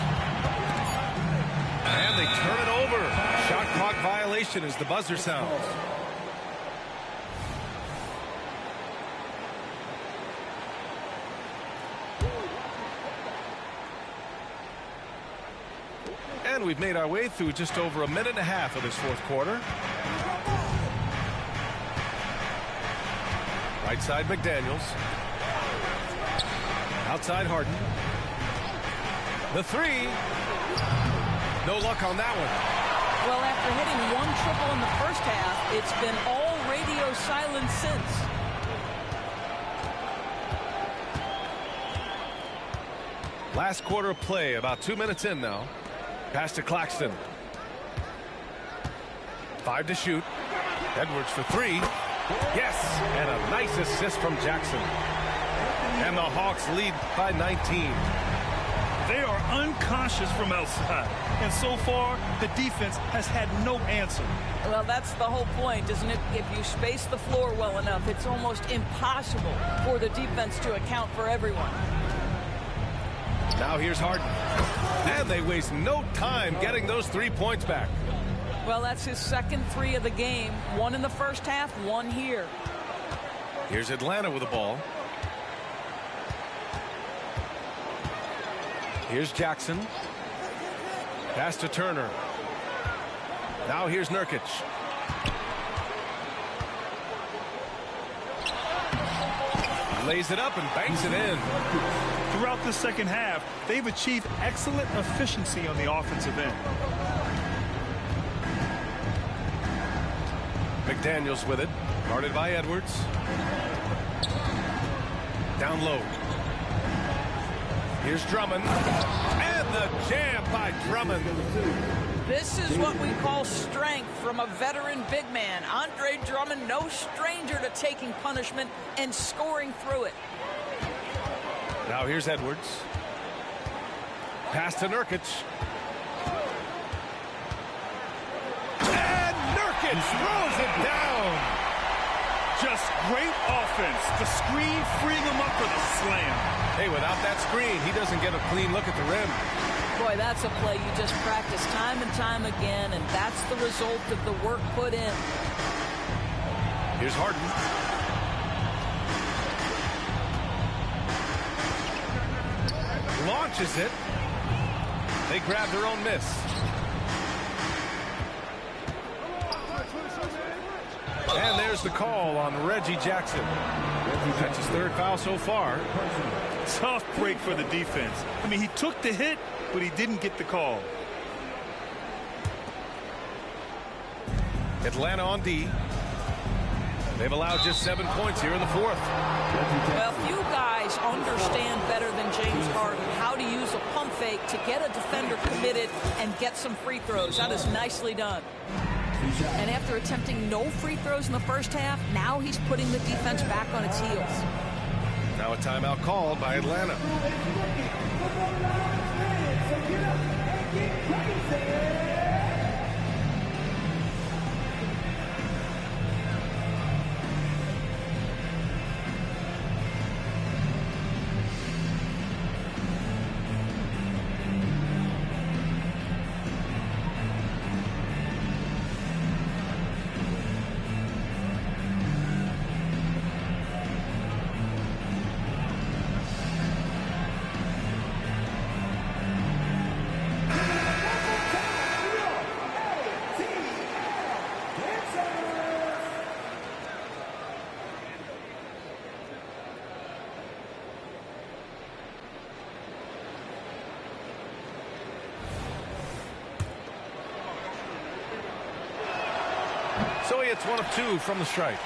And they turn it over. Shot clock violation as the buzzer sounds. And we've made our way through just over a minute and a half of this fourth quarter. Right side McDaniels. Outside Harden. The three. No luck on that one. Well, after hitting 1 triple in the first half, it's been all radio silence since. Last quarter of play, about 2 minutes in now. Pass to Claxton. 5 to shoot. Edwards for 3. Yes, and a nice assist from Jackson. And the Hawks lead by 19. They are unconscious from outside. And so far, the defense has had no answer. Well, that's the whole point, isn't it? If you space the floor well enough, it's almost impossible for the defense to account for everyone. Now here's Harden. And they waste no time getting those 3 points back. Well, that's his second 3 of the game. 1 in the first half, 1 here. Here's Atlanta with the ball. Here's Jackson. Pass to Turner. Now here's Nurkic. Lays it up and banks it in. Throughout the second half, they've achieved excellent efficiency on the offensive end. McDaniels with it. Guarded by Edwards. Down low. Here's Drummond. And the jam by Drummond. This is what we call strength from a veteran big man. Andre Drummond, no stranger to taking punishment and scoring through it. Now here's Edwards. Pass to Nurkic. And Nurkic throws it down. Just great offense. The screen freeing him up for the slam. Hey, without that screen, he doesn't get a clean look at the rim. Boy, that's a play you just practice time and time again, and that's the result of the work put in. Here's Harden. Launches it. They grab their own miss. And there's the call on Reggie Jackson. That's his third foul so far. Tough break for the defense. I mean, he took the hit, but he didn't get the call. Atlanta on D. They've allowed just 7 points here in the fourth. Well, few guys understand better than James Harden how to use a pump fake to get a defender committed and get some free throws. That is nicely done. And after attempting no free throws in the first half, now he's putting the defense back on its heels. Now a timeout called by Atlanta. So he hits 1 of 2 from the stripe.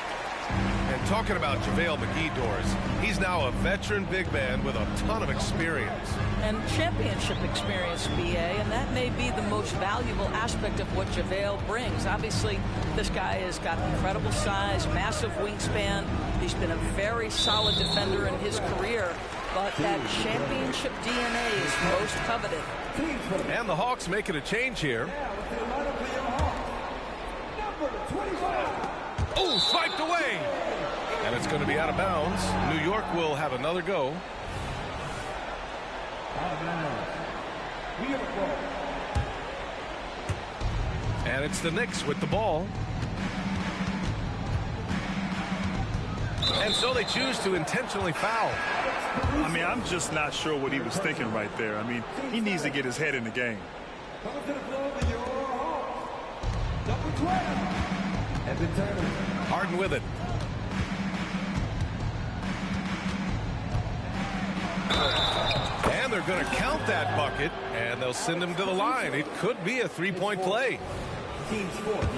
And talking about JaVale McGee, Doris, he's now a veteran big man with a ton of experience. And championship experience, BA, and that may be the most valuable aspect of what JaVale brings. Obviously, this guy has got incredible size, massive wingspan. He's been a very solid defender in his career, but that championship DNA is most coveted. And the Hawks making a change here. Oh, swiped away. And it's going to be out of bounds. New York will have another go. And it's the Knicks with the ball. And so they choose to intentionally foul. I mean, I'm just not sure what he was thinking right there. I mean, he needs to get his head in the game. Harden with it. And they're going to count that bucket, and they'll send him to the line. It could be a three-point play.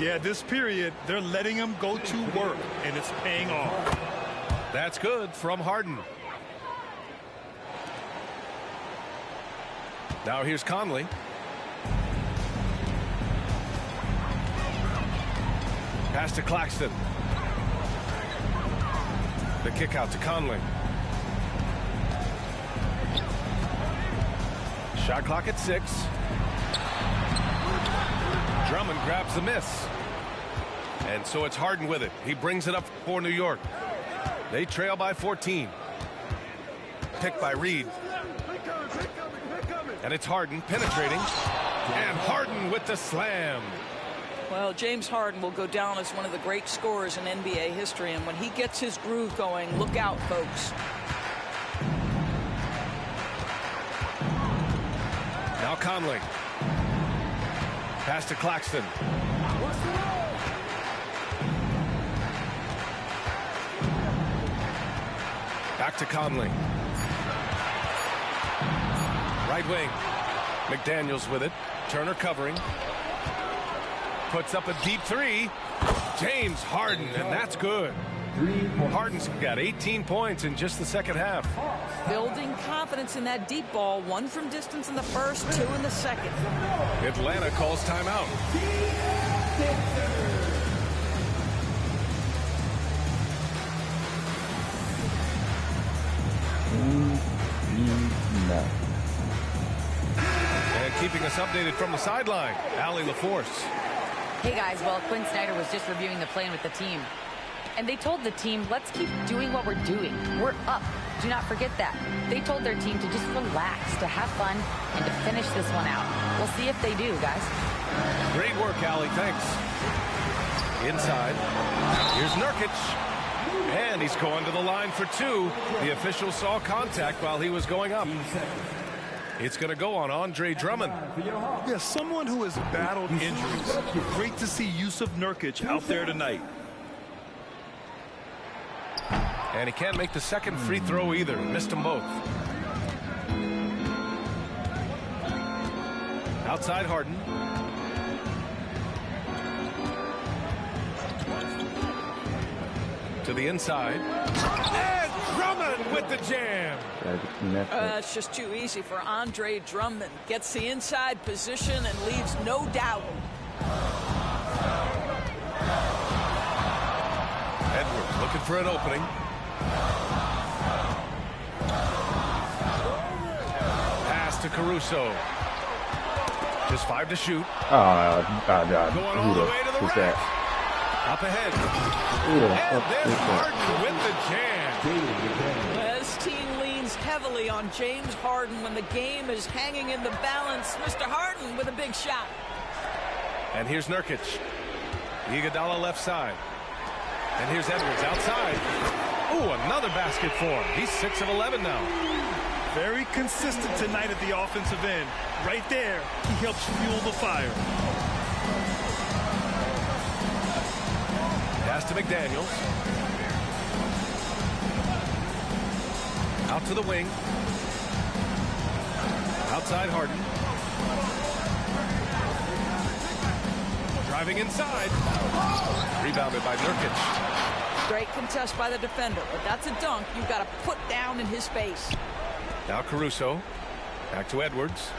Yeah, this period, they're letting him go to work, and it's paying off. That's good from Harden. Now here's Conley. Pass to Claxton. The kick out to Conley. Shot clock at 6. Drummond grabs the miss. And so it's Harden with it. He brings it up for New York. They trail by 14. Picked by Reed. And it's Harden penetrating. And Harden with the slam. Well, James Harden will go down as one of the great scorers in NBA history, and when he gets his groove going, look out, folks. Now Conley. Pass to Claxton. Back to Conley. Right wing. McDaniels with it. Turner covering. Puts up a deep three. James Harden, and that's good. Harden's got 18 points in just the second half. Building confidence in that deep ball. 1 from distance in the first, 2 in the second. Atlanta calls timeout. No. And keeping us updated from the sideline, Allie LaForce. Hey guys, well, Quinn Snyder was just reviewing the plan with the team. And they told the team, let's keep doing what we're doing. We're up. Do not forget that. They told their team to just relax, to have fun, and to finish this one out. We'll see if they do, guys. Great work, Allie. Thanks. Inside. Here's Nurkic. And he's going to the line for 2. The official saw contact while he was going up. It's going to go on Andre Drummond. Yeah, someone who has battled injuries. Great to see Yusuf Nurkic out there tonight. And he can't make the second free throw either. Missed them both. Outside Harden. To the inside. And Drummond with the jam. It's just too easy for Andre Drummond. Gets the inside position and leaves no doubt. Edwards looking for an opening. Pass to Caruso. Just 5 to shoot. God. Going all the way to the Who's rack. that? Up ahead. Who the And fuck then is that? Harden with the jam. This team leans heavily on James Harden when the game is hanging in the balance. Mr. Harden with a big shot. And here's Nurkic. Iguodala left side. And here's Edwards outside. Ooh, another basket for him. He's 6 of 11 now. Very consistent tonight at the offensive end. Right there, he helps fuel the fire. Pass to McDaniels. Out to the wing. Outside Harden. Driving inside. Rebounded by Nurkic. Great contest by the defender, but that's a dunk you've got to put down in his face. Now Caruso. Back to Edwards.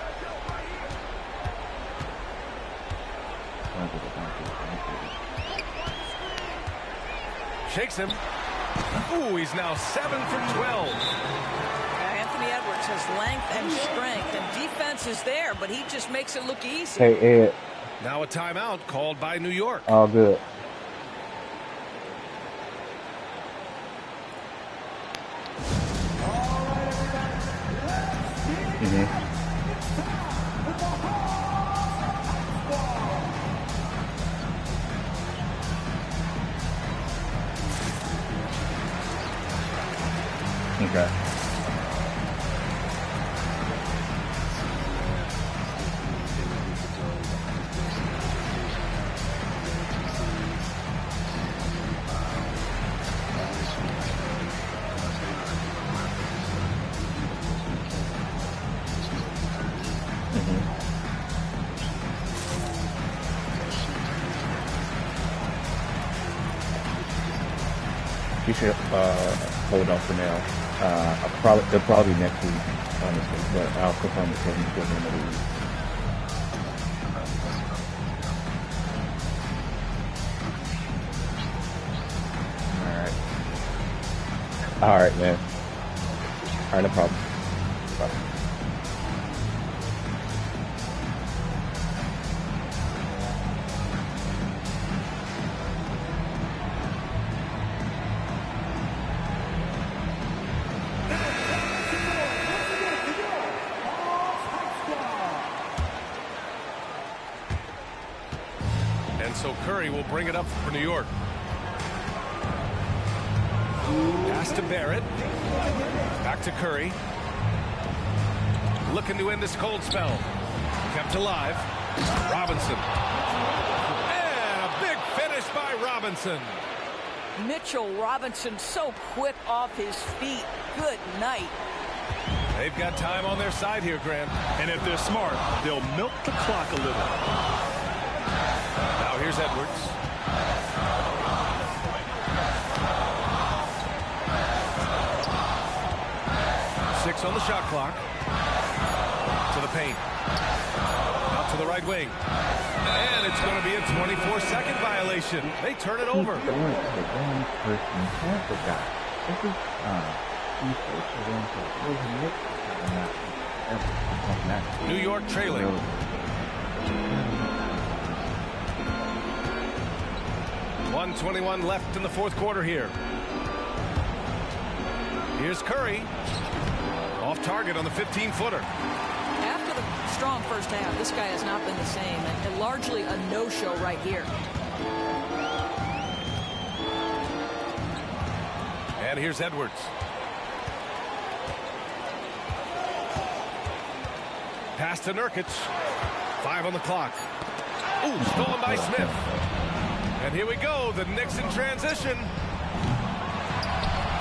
Shakes him. Ooh, he's now 7 from 12. Anthony Edwards has length and strength, and defense is there, but he just makes it look easy. Hey, Ed. Now a timeout called by New York. All good. Okay. You should hold on for now. They'll probably be next week, honestly, but I'll confirm it for him before the end of the week. All right, man. All right, no problem. Bye. So Curry will bring it up for New York. Pass to Barrett. Back to Curry. Looking to end this cold spell. Kept alive. Robinson. And a big finish by Robinson. Mitchell Robinson so quick off his feet. Good night. They've got time on their side here, Grant. And if they're smart, they'll milk the clock a little. Now here's Edwards. Six on the shot clock. To the paint. Out to the right wing. And it's going to be a 24-second violation. They turn it over. New York trailing. .121 left in the fourth quarter here. Here's Curry. Off target on the 15-footer. After the strong first half, this guy has not been the same, and largely a no-show right here. And here's Edwards. Pass to Nurkic. 5 on the clock. Ooh, stolen by Smith. And here we go, the Knicks in transition.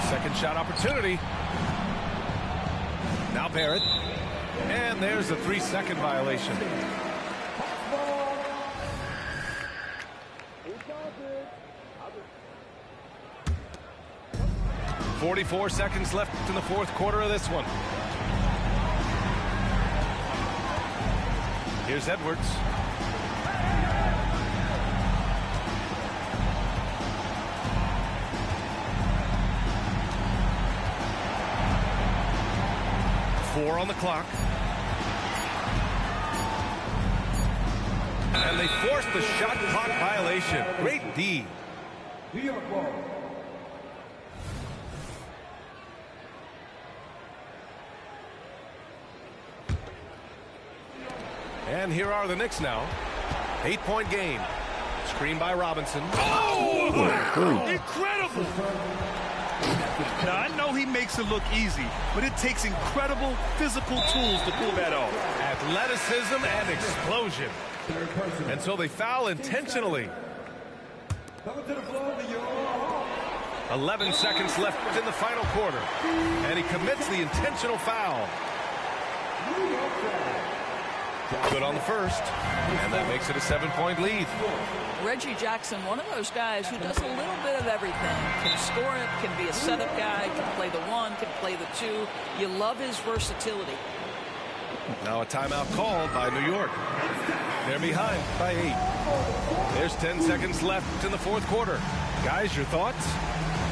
Second shot opportunity. Now Barrett. And there's a 3-second violation. .44 seconds left in the fourth quarter of this one. Here's Edwards. Four on the clock. And they forced the shot clock violation. Great D. New York ball. And here are the Knicks now. 8-point game. Screen by Robinson. Oh! Incredible! Now, I know he makes it look easy, but it takes incredible physical tools to pull that off. Athleticism and explosion. And so they foul intentionally. 11 seconds left in the final quarter. And he commits the intentional foul. Good on the first. And that makes it a 7-point lead. Reggie Jackson, one of those guys who does a little bit of everything. Can score it, can be a setup guy, can play the one, can play the two. You love his versatility. Now a timeout called by New York. They're behind by 8. There's 10 seconds left in the fourth quarter. Guys, your thoughts?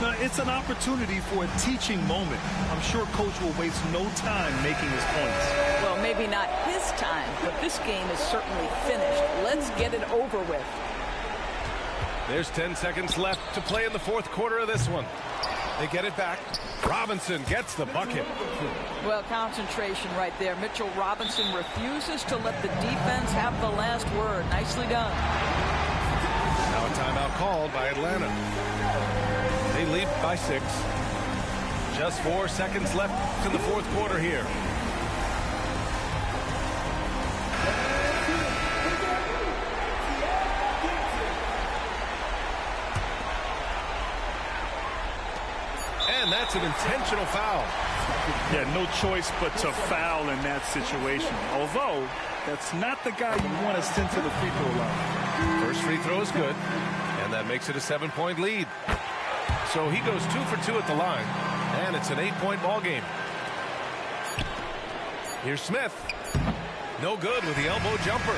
Now, it's an opportunity for a teaching moment. I'm sure Coach will waste no time making his points. Well, maybe not his time, but this game is certainly finished. Let's get it over with. There's 10 seconds left to play in the fourth quarter of this one. They get it back. Robinson gets the bucket. Well, concentration right there. Mitchell Robinson refuses to let the defense have the last word. Nicely done. Now a timeout called by Atlanta. They lead by 6. Just 4 seconds left in the fourth quarter here. And that's an intentional foul. Yeah, no choice but to foul in that situation. Although, that's not the guy you want to send to the free throw line. First free throw is good. And that makes it a 7-point lead. So he goes 2 for 2 at the line. And it's an 8-point ball game. Here's Smith. No good with the elbow jumper.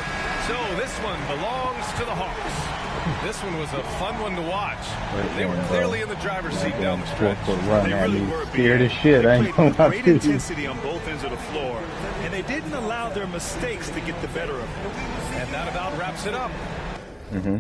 So this one belongs to the Hawks. This one was a fun one to watch. They were clearly in the driver's seat down the stretch. They really were scared as shit. They I ain't played gonna with great lie. intensity on both ends of the floor, and they didn't allow their mistakes to get the better of them. And that about wraps it up. Mm-hmm.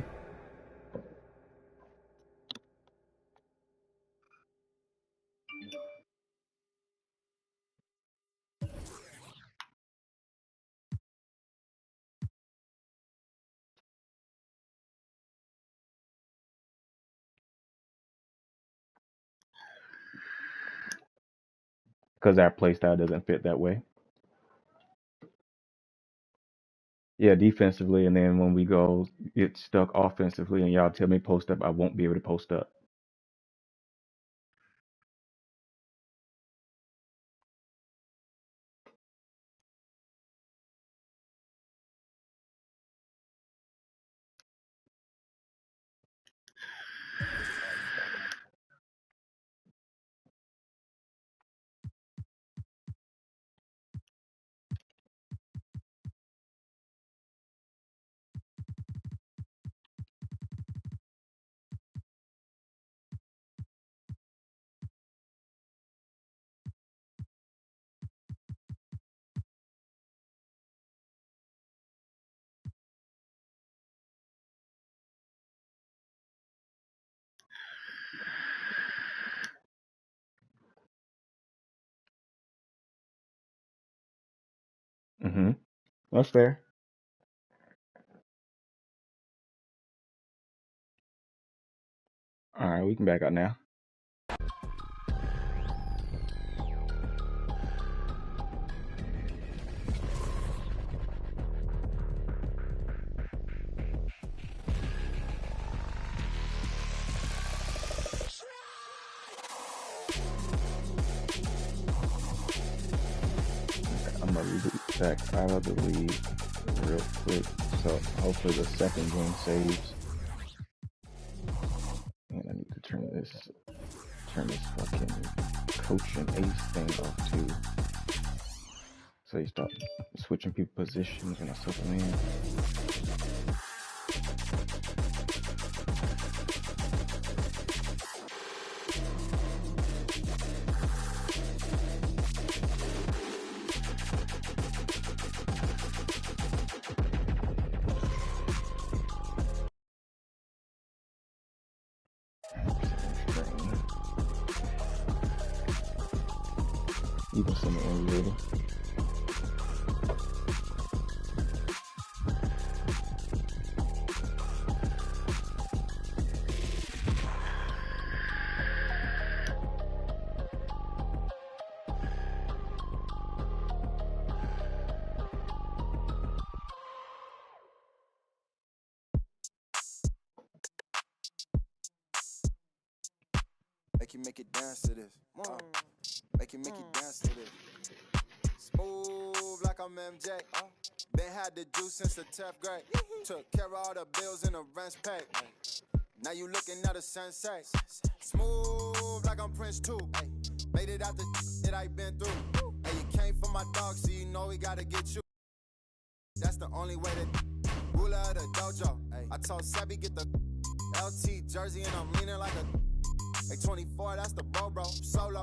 Because our play style doesn't fit that way. Yeah, defensively, and then when we go get stuck offensively and y'all tell me post up, I won't be able to post up. Mm-hmm. That's fair. All right, we can back out now. I'm gonna reboot back out of the league real quick. So hopefully the second game saves. And I need to turn this fucking coaching ace thing off too. So you start switching people positions when I slip them in. You can send it in later. Make it dance to this. Make it dance to this. Smooth like I'm MJ. Been had the juice since the 10th grade. Took care of all the bills and the rent's paid. Now you looking at a sensei. Smooth like I'm Prince too. Made it out the that I been through. Hey, you came for my dog, so you know we gotta get you. That's the only way to ruler of the dojo. I told Sebby get the LT jersey and I'm leaning like a. Hey, 24, that's the bro, solo.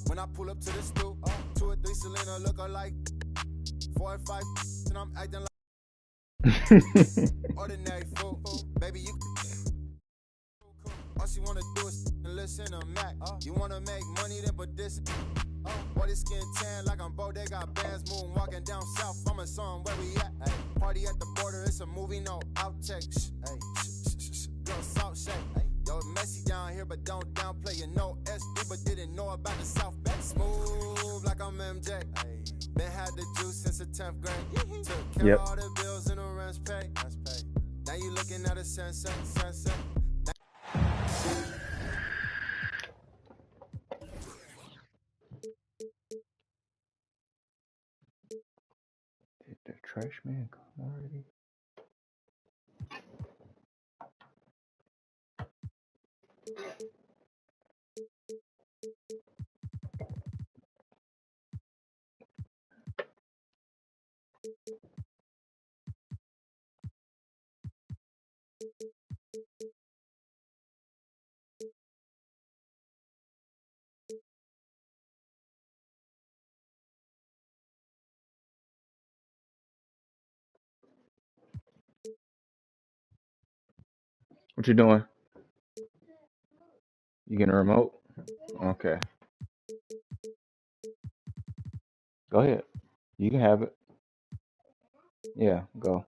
When I pull up to the stoop, 2 or 3 cylinder look alike. 4 or 5 and I'm acting like ordinary fool. Baby, you. All she wanna do is listen to Mac. You wanna make money, then put this. Boy, this skin tan like I'm Bo. They got bands moving, walking down south. I'm a song where we at. Party at the border, it's a movie, no outtakes. Girl, salt shake. Yo, messy down here, but don't downplay. You know SD, but didn't know about the South Bay. Smooth like I'm MJ. Been had the juice since the 10th grade. Took care of all the bills and the rent's paid. Now you looking at a sunset. Did the trash man come already? What you doing? You getting a remote? Okay. Go ahead. You can have it. Yeah, go.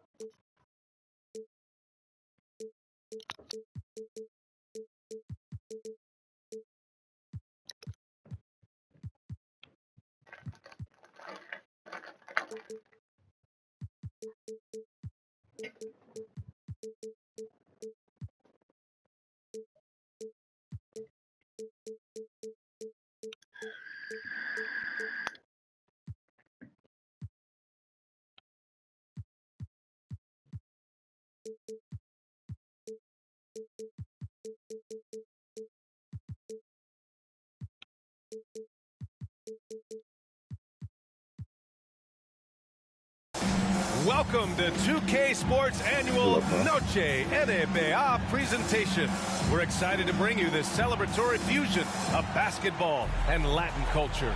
Welcome to 2K Sports Annual Noche NBA presentation. We're excited to bring you this celebratory fusion of basketball and Latin culture.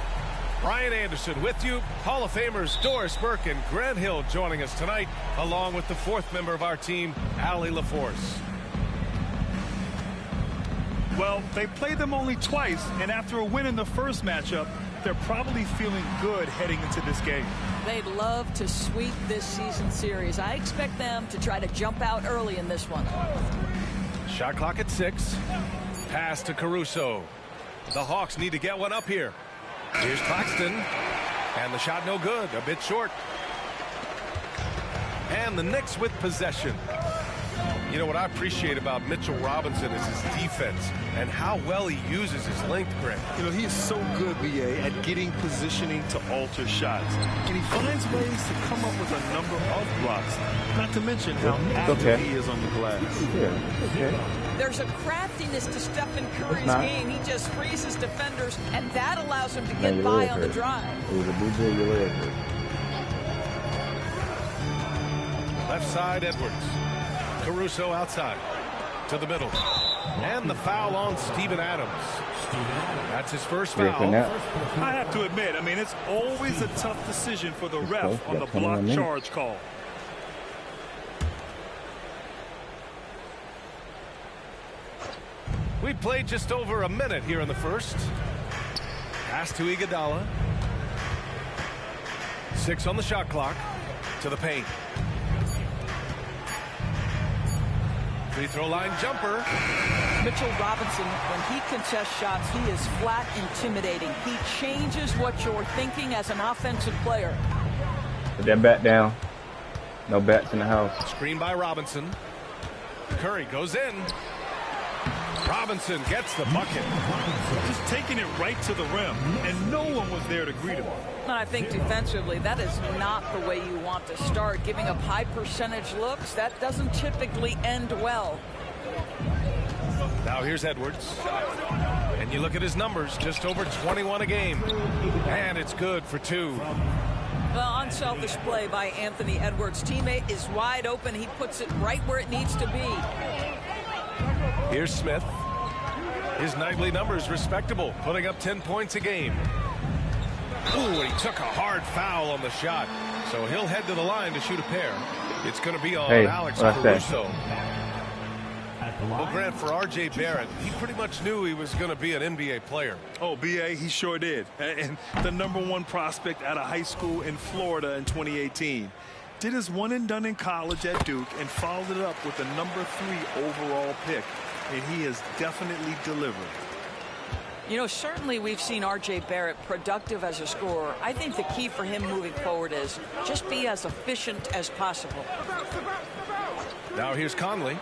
Brian Anderson with you, Hall of Famers Doris Burke and Grant Hill joining us tonight, along with the 4th member of our team, Allie LaForce. Well, they played them only twice, and after a win in the first matchup, they're probably feeling good heading into this game. They'd love to sweep this season series. I expect them to try to jump out early in this one. Shot clock at 6. Pass to Caruso. The Hawks need to get one up here. Here's Claxton. And the shot no good. A bit short. And the Knicks with possession. You know what I appreciate about Mitchell Robinson is his defense and how well he uses his length, Grant. You know, he is so good, B.A., at getting positioning to alter shots. And he finds ways to come up with a number of blocks, not to mention how active he is on the glass. There's a craftiness to Stephen Curry's game. He just freezes defenders, and that allows him to get by on the drive. It was a blue jay, your leg hurt. Left side, Edwards. Caruso outside to the middle. And the foul on Steven Adams. That's his first foul. I have to admit, I mean, it's always a tough decision for the ref on the block charge call. We played just over a minute here in the first. Pass to Iguodala. 6 on the shot clock. To the paint. Free throw line jumper. Mitchell Robinson, when he contests shots, he is flat intimidating. He changes what you're thinking as an offensive player. Put that bat down. No bats in the house. Screen by Robinson. Curry goes in. Robinson gets the bucket. Just taking it right to the rim, and no one was there to greet him. I think defensively, that is not the way you want to start. Giving up high percentage looks, that doesn't typically end well. Now here's Edwards. And you look at his numbers, just over 21 a game. And it's good for 2. Well, unselfish play by Anthony Edwards. Teammate is wide open. He puts it right where it needs to be. Here's Smith. His nightly numbers respectable, putting up 10 points a game. Ooh, he took a hard foul on the shot. So he'll head to the line to shoot a pair. It's going to be on Alex Caruso. Well, Grant, for R.J. Barrett, he pretty much knew he was going to be an NBA player. Oh, B.A., he sure did. And the #1 prospect out of high school in Florida in 2018. Did his one and done in college at Duke and followed it up with the #3 overall pick. And he has definitely delivered. You know, certainly we've seen R.J. Barrett productive as a scorer. I think the key for him moving forward is just be as efficient as possible. Now here's Conley.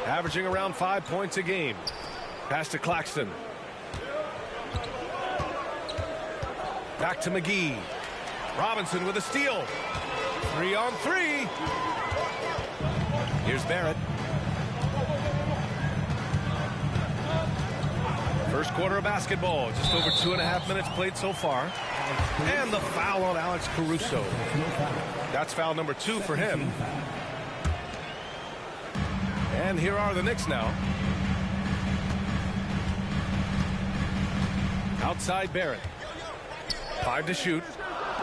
Averaging around 5 points a game. Pass to Claxton. Back to McGee. Robinson with a steal. 3 on 3. Here's Barrett. First quarter of basketball. Just over 2.5 minutes played so far. And the foul on Alex Caruso. That's foul number 2 for him. And here are the Knicks now. Outside Barrett. 5 to shoot.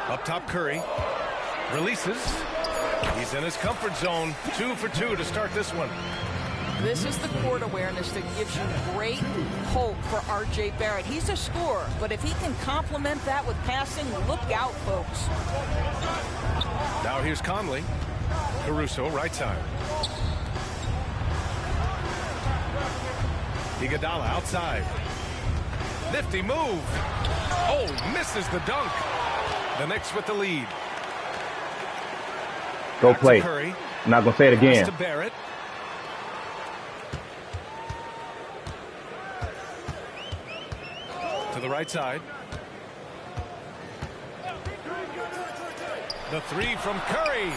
Up top Curry. Releases. He's in his comfort zone. 2 for 2 to start this one. This is the court awareness that gives you great hope for R.J. Barrett. He's a scorer, but if he can complement that with passing, look out, folks. Now here's Conley. Caruso, right side. Iguodala outside. Nifty move. Oh, misses the dunk. The Knicks with the lead. Go Back play. to Curry. I'm not going to say it again. Pass to Barrett. To the right side. The 3 from Curry.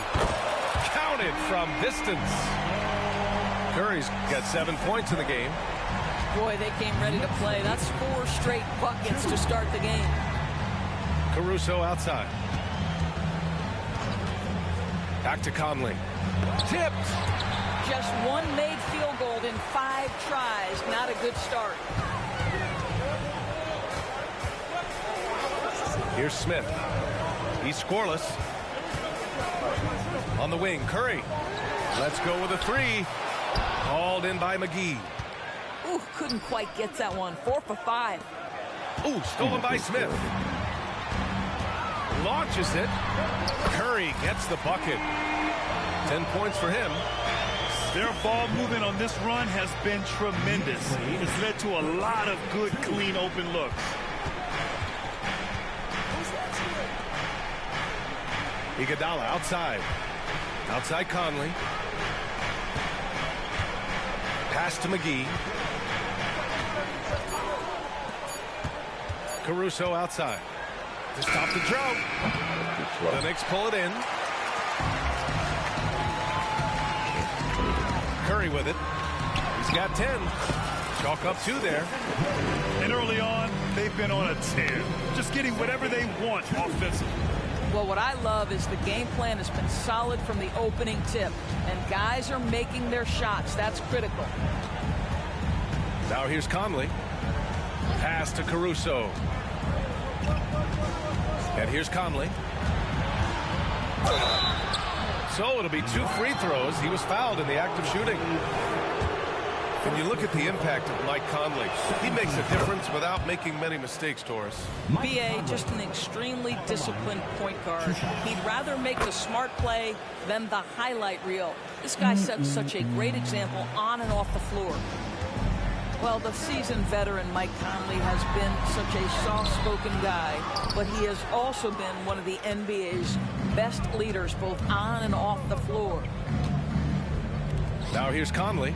Counted from distance. Curry's got 7 points in the game. Boy, they came ready to play. That's 4 straight buckets to start the game. Caruso outside. Back to Conley. Tipped. Just 1 made field goal in 5 tries. Not a good start. Here's Smith. He's scoreless. On the wing, Curry. Let's go with a 3. Called in by McGee. Ooh, couldn't quite get that one. 4 for 5. Ooh, stolen by Smith. Launches it. Curry gets the bucket. 10 points for him. Their ball movement on this run has been tremendous. It's led to a lot of good, clean, open looks. Iguodala outside. Outside Conley. Pass to McGee. Caruso outside. To stop the drought. The Knicks pull it in. Curry with it. He's got 10. Chalk up 2 there. And early on, they've been on a tear. Just getting whatever they want offensively. Well, what I love is the game plan has been solid from the opening tip, and guys are making their shots. That's critical. Now here's Conley. Pass to Caruso. And here's Conley. So it'll be 2 free throws. He was fouled in the act of shooting. When you look at the impact of Mike Conley, he makes a difference without making many mistakes, Doris. B.A. just an extremely disciplined point guard. He'd rather make the smart play than the highlight reel. This guy sets such a great example on and off the floor. Well, the seasoned veteran Mike Conley has been such a soft-spoken guy, but he has also been one of the NBA's best leaders, both on and off the floor. Now here's Conley.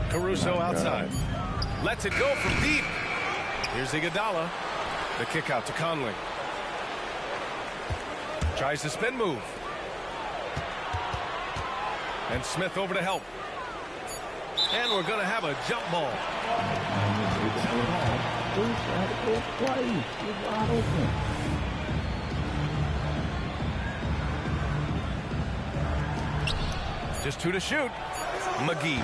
Caruso outside. Lets it go from deep. Here's Iguodala. The kick out to Conley. Tries the spin move. And Smith over to help. And we're going to have a jump ball. Just 2 to shoot. McGee.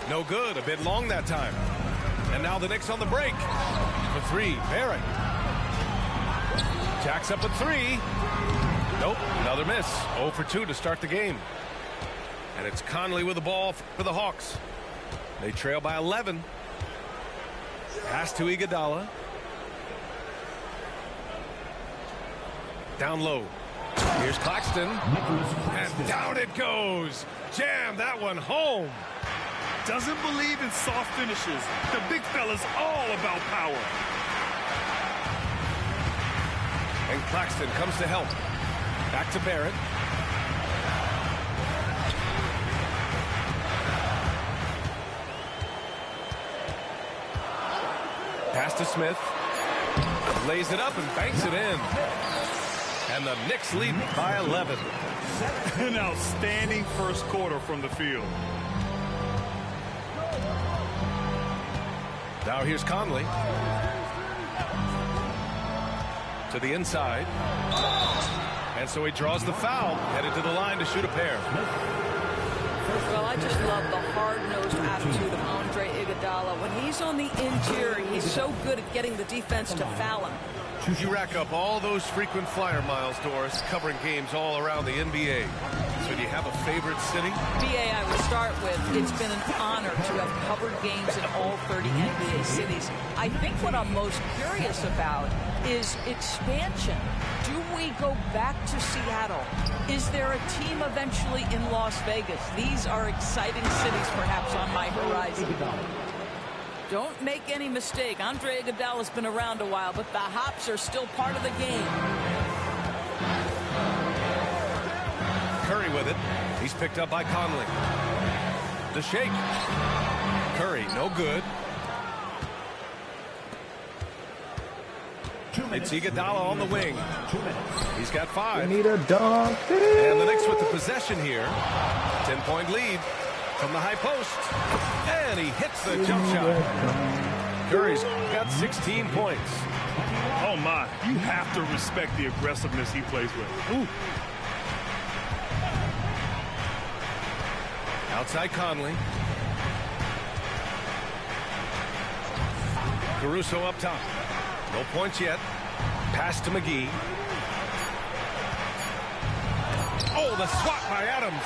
No good. A bit long that time. And now the Knicks on the break. For 3, Barrett. Jacks up a 3. Nope, another miss. 0 for 2 to start the game. And it's Conley with the ball for the Hawks. They trail by 11. Pass to Iguodala. Down low. Here's Claxton. And down it goes. Jam that one home. Doesn't believe in soft finishes. The big fella's all about power. And Claxton comes to help. Back to Barrett. Pass to Smith. Lays it up and banks it in. And the Knicks lead by 11. An outstanding first quarter from the field. Now here's Conley. To the inside. And so he draws the foul. Headed to the line to shoot a pair. Well, I just love the hard-nosed attitude of Andre Iguodala. When he's on the interior, he's so good at getting the defense to foul him. You rack up all those frequent flyer miles, Doris, covering games all around the NBA. So do you have a favorite city? B.A., I will start with, it's been an honor to have covered games in all 30 NBA cities. I think what I'm most curious about is expansion. Do we go back to Seattle? Is there a team eventually in Las Vegas? These are exciting cities perhaps on my horizon. Don't make any mistake. Andre Iguodala's been around a while, but the hops are still part of the game. Curry with it. He's picked up by Conley. The shake. Curry, no good. It's Iguodala on the wing. He's got 5. We need a dunk. And the Knicks with the possession here. 10-point lead from the high post. And he hits the jump shot. Curry's got 16 points. Oh, my. You have to respect the aggressiveness he plays with. Ooh. Outside Conley. Caruso up top. No points yet. Pass to McGee. Oh, the swat by Adams.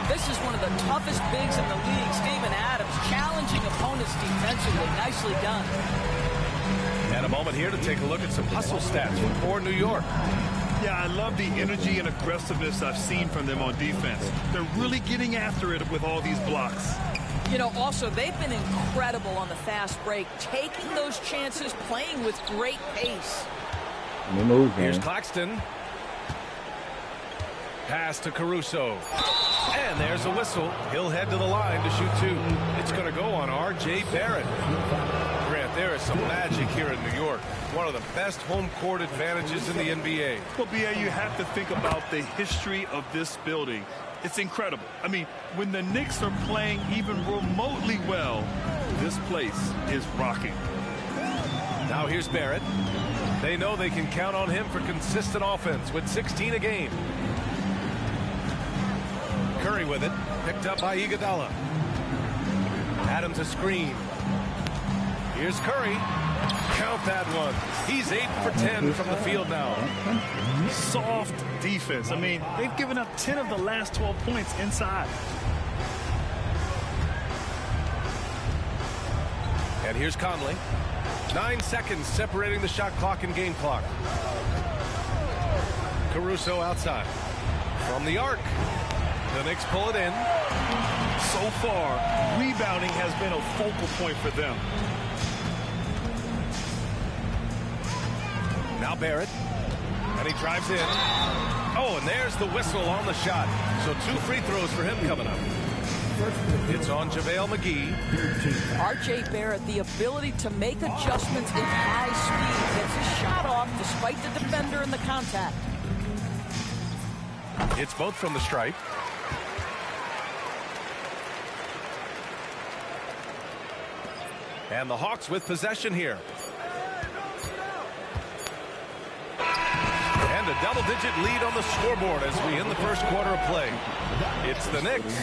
This is one of the toughest bigs in the league. Steven Adams challenging opponents defensively. Nicely done. And a moment here to take a look at some hustle stats for New York. Yeah, I love the energy and aggressiveness I've seen from them on defense. They're really getting after it with all these blocks. You know, also, they've been incredible on the fast break, taking those chances, playing with great pace. Here's Claxton. Pass to Caruso. And there's a whistle. He'll head to the line to shoot two. It's going to go on R.J. Barrett. Grant, there is some magic here in New York. One of the best home court advantages in the NBA. Well, B.A., you have to think about the history of this building. It's incredible. I mean, when the Knicks are playing even remotely well, this place is rocking. Now here's Barrett. They know they can count on him for consistent offense with 16 a game. Curry with it, picked up by Iguodala. Adams a screen. Here's Curry. Count that one. He's 8 for 10 from the field now. Soft defense. I mean, they've given up 10 of the last 12 points inside. And here's Conley. 9 seconds separating the shot clock and game clock. Caruso outside. From the arc. The Knicks pull it in. So far, rebounding has been a focal point for them. Now Barrett. And he drives in. Oh, and there's the whistle on the shot. So 2 free throws for him coming up. It's on JaVale McGee. R.J. Barrett, the ability to make adjustments in high speed. Gets his shot off despite the defender in the contact. It's both from the stripe. And the Hawks with possession here. And a double-digit lead on the scoreboard as we end the first quarter of play. It's the Knicks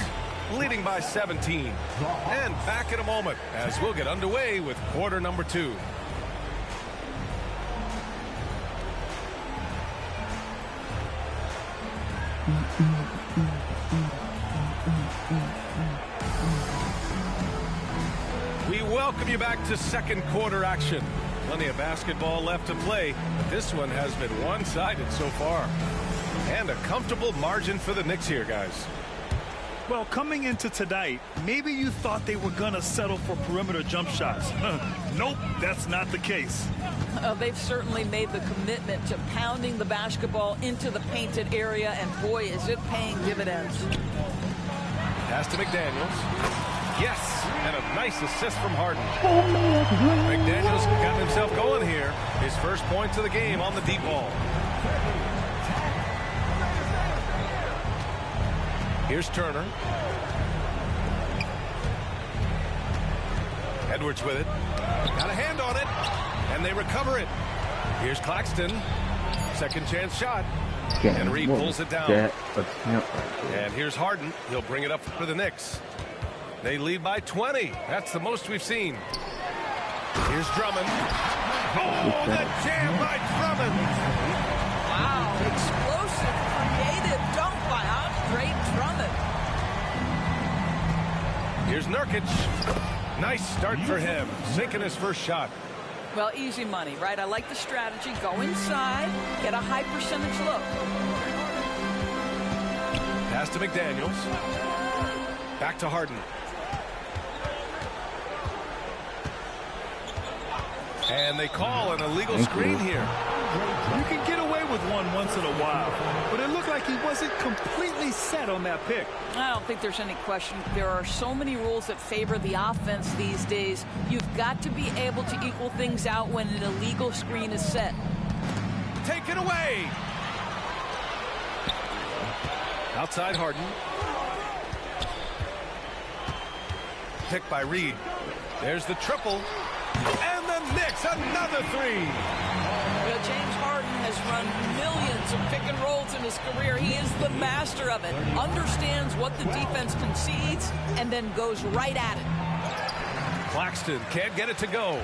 leading by 17. And back in a moment as we'll get underway with quarter number 2. We welcome you back to second quarter action. Plenty of basketball left to play, but this one has been one-sided so far. And a comfortable margin for the Knicks here, guys. Well, coming into tonight, maybe you thought they were going to settle for perimeter jump shots. Nope, that's not the case. They've certainly made the commitment to pounding the basketball into the painted area, and boy, is it paying dividends. Pass to McDaniels. Yes, and a nice assist from Harden. McDaniels got himself going here. His first points of the game on the deep ball. Here's Turner. Edwards with it. Got a hand on it. And they recover it. Here's Claxton. Second chance shot. And Reed pulls it down. And here's Harden. He'll bring it up for the Knicks. They lead by 20. That's the most we've seen. Here's Drummond. Oh, the jam by Drummond. Wow, explosive, creative dunk by Andre Drummond. Here's Nurkic. Nice start for him, sinking his first shot. Well, easy money, right? I like the strategy. Go inside, get a high percentage look. Pass to McDaniels. Back to Harden. And they call an illegal screen here. You can get away with one once in a while, but it looked like he wasn't completely set on that pick. I don't think there's any question. There are so many rules that favor the offense these days. You've got to be able to equal things out when an illegal screen is set. Take it away. Outside Harden. Picked by Reed. There's the triple. And the Knicks, another three. Well, James Harden has run millions of pick and rolls in his career. He is the master of it. Understands what the defense concedes and then goes right at it. Claxton can't get it to go.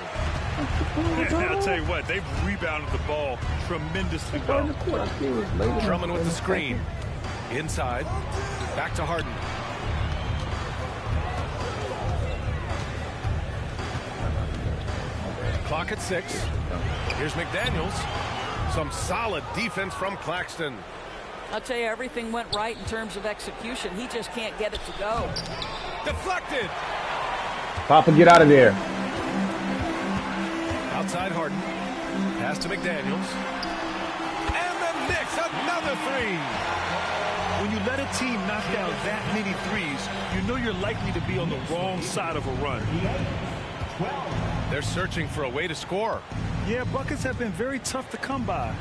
I'll tell you what, they've rebounded the ball tremendously well. Drummond with the screen. Inside. Back to Harden. Clock at 6. Here's McDaniels. Some solid defense from Claxton. I'll tell you, everything went right in terms of execution. He just can't get it to go. Deflected. Papa, get out of there. Outside Harden. Pass to McDaniels. And the Knicks, another three. When you let a team knock down that many threes, you know you're likely to be on the wrong side of a run. They're searching for a way to score. Yeah, buckets have been very tough to come by.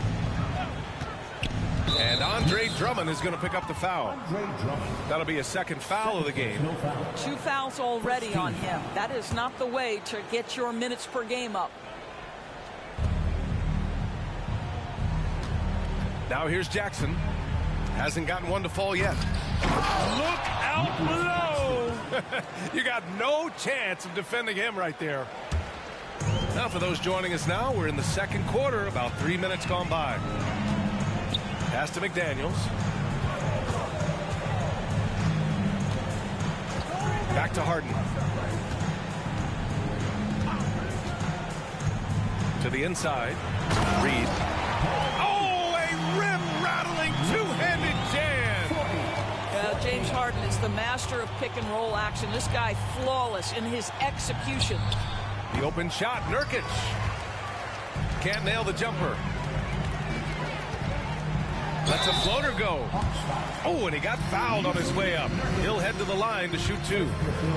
And Andre Drummond is going to pick up the foul. That'll be a second foul of the game. 2 fouls already on him. That is not the way to get your minutes per game up. Now here's Jackson. Hasn't gotten one to fall yet. Look out below! You got no chance of defending him right there. Now for those joining us now, we're in the second quarter, about 3 minutes gone by. Pass to McDaniels. Back to Harden. To the inside. Reed. Oh, a rim-rattling two-handed jam. James Harden is the master of pick-and-roll action. This guy flawless in his execution. The open shot, Nurkic. Can't nail the jumper. Lets a floater go. Oh, and he got fouled on his way up. He'll head to the line to shoot 2.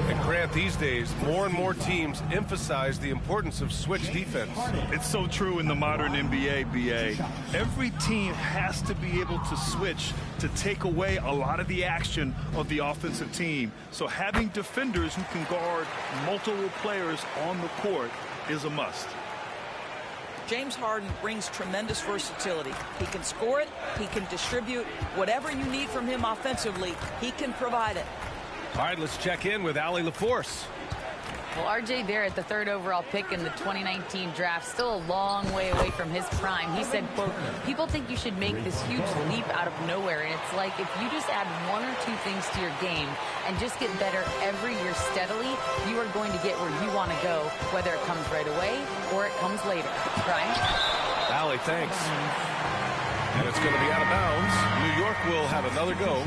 And Grant, these days, more and more teams emphasize the importance of switch defense. It's so true in the modern NBA, BA. Every team has to be able to switch to take away a lot of the action of the offensive team. So having defenders who can guard multiple players on the court is a must. James Harden brings tremendous versatility. He can score it, he can distribute. Whatever you need from him offensively, he can provide it. All right, let's check in with Allie LaForce. Well, R.J. Barrett, the 3rd overall pick in the 2019 draft, still a long way away from his prime. He said, quote, people think you should make this huge leap out of nowhere. And it's like if you just add 1 or 2 things to your game and just get better every year steadily, you are going to get where you want to go, whether it comes right away or it comes later. Brian? Allie, thanks. And it's going to be out of bounds. New York will have another go.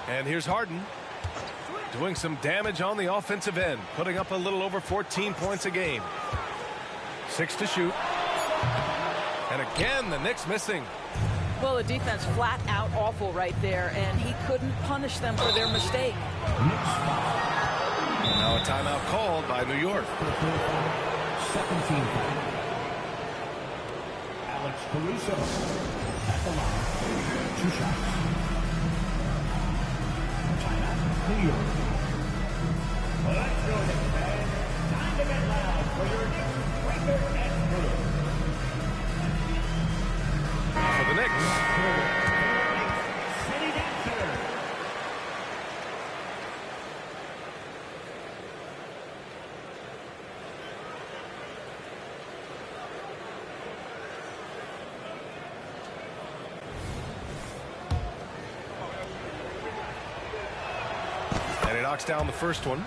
And here's Harden doing some damage on the offensive end, putting up a little over 14 points a game. 6 to shoot. And again, the Knicks missing. Well, the defense flat out awful right there, and he couldn't punish them for their mistake. Now a timeout called by New York. 17. Alex Caruso at the line. 2 shots. New York. Let's go, Knicks fans. Time to get loud for your Knicks breaker and crew. For the Knicks. City Dancer. And he knocks down the first one.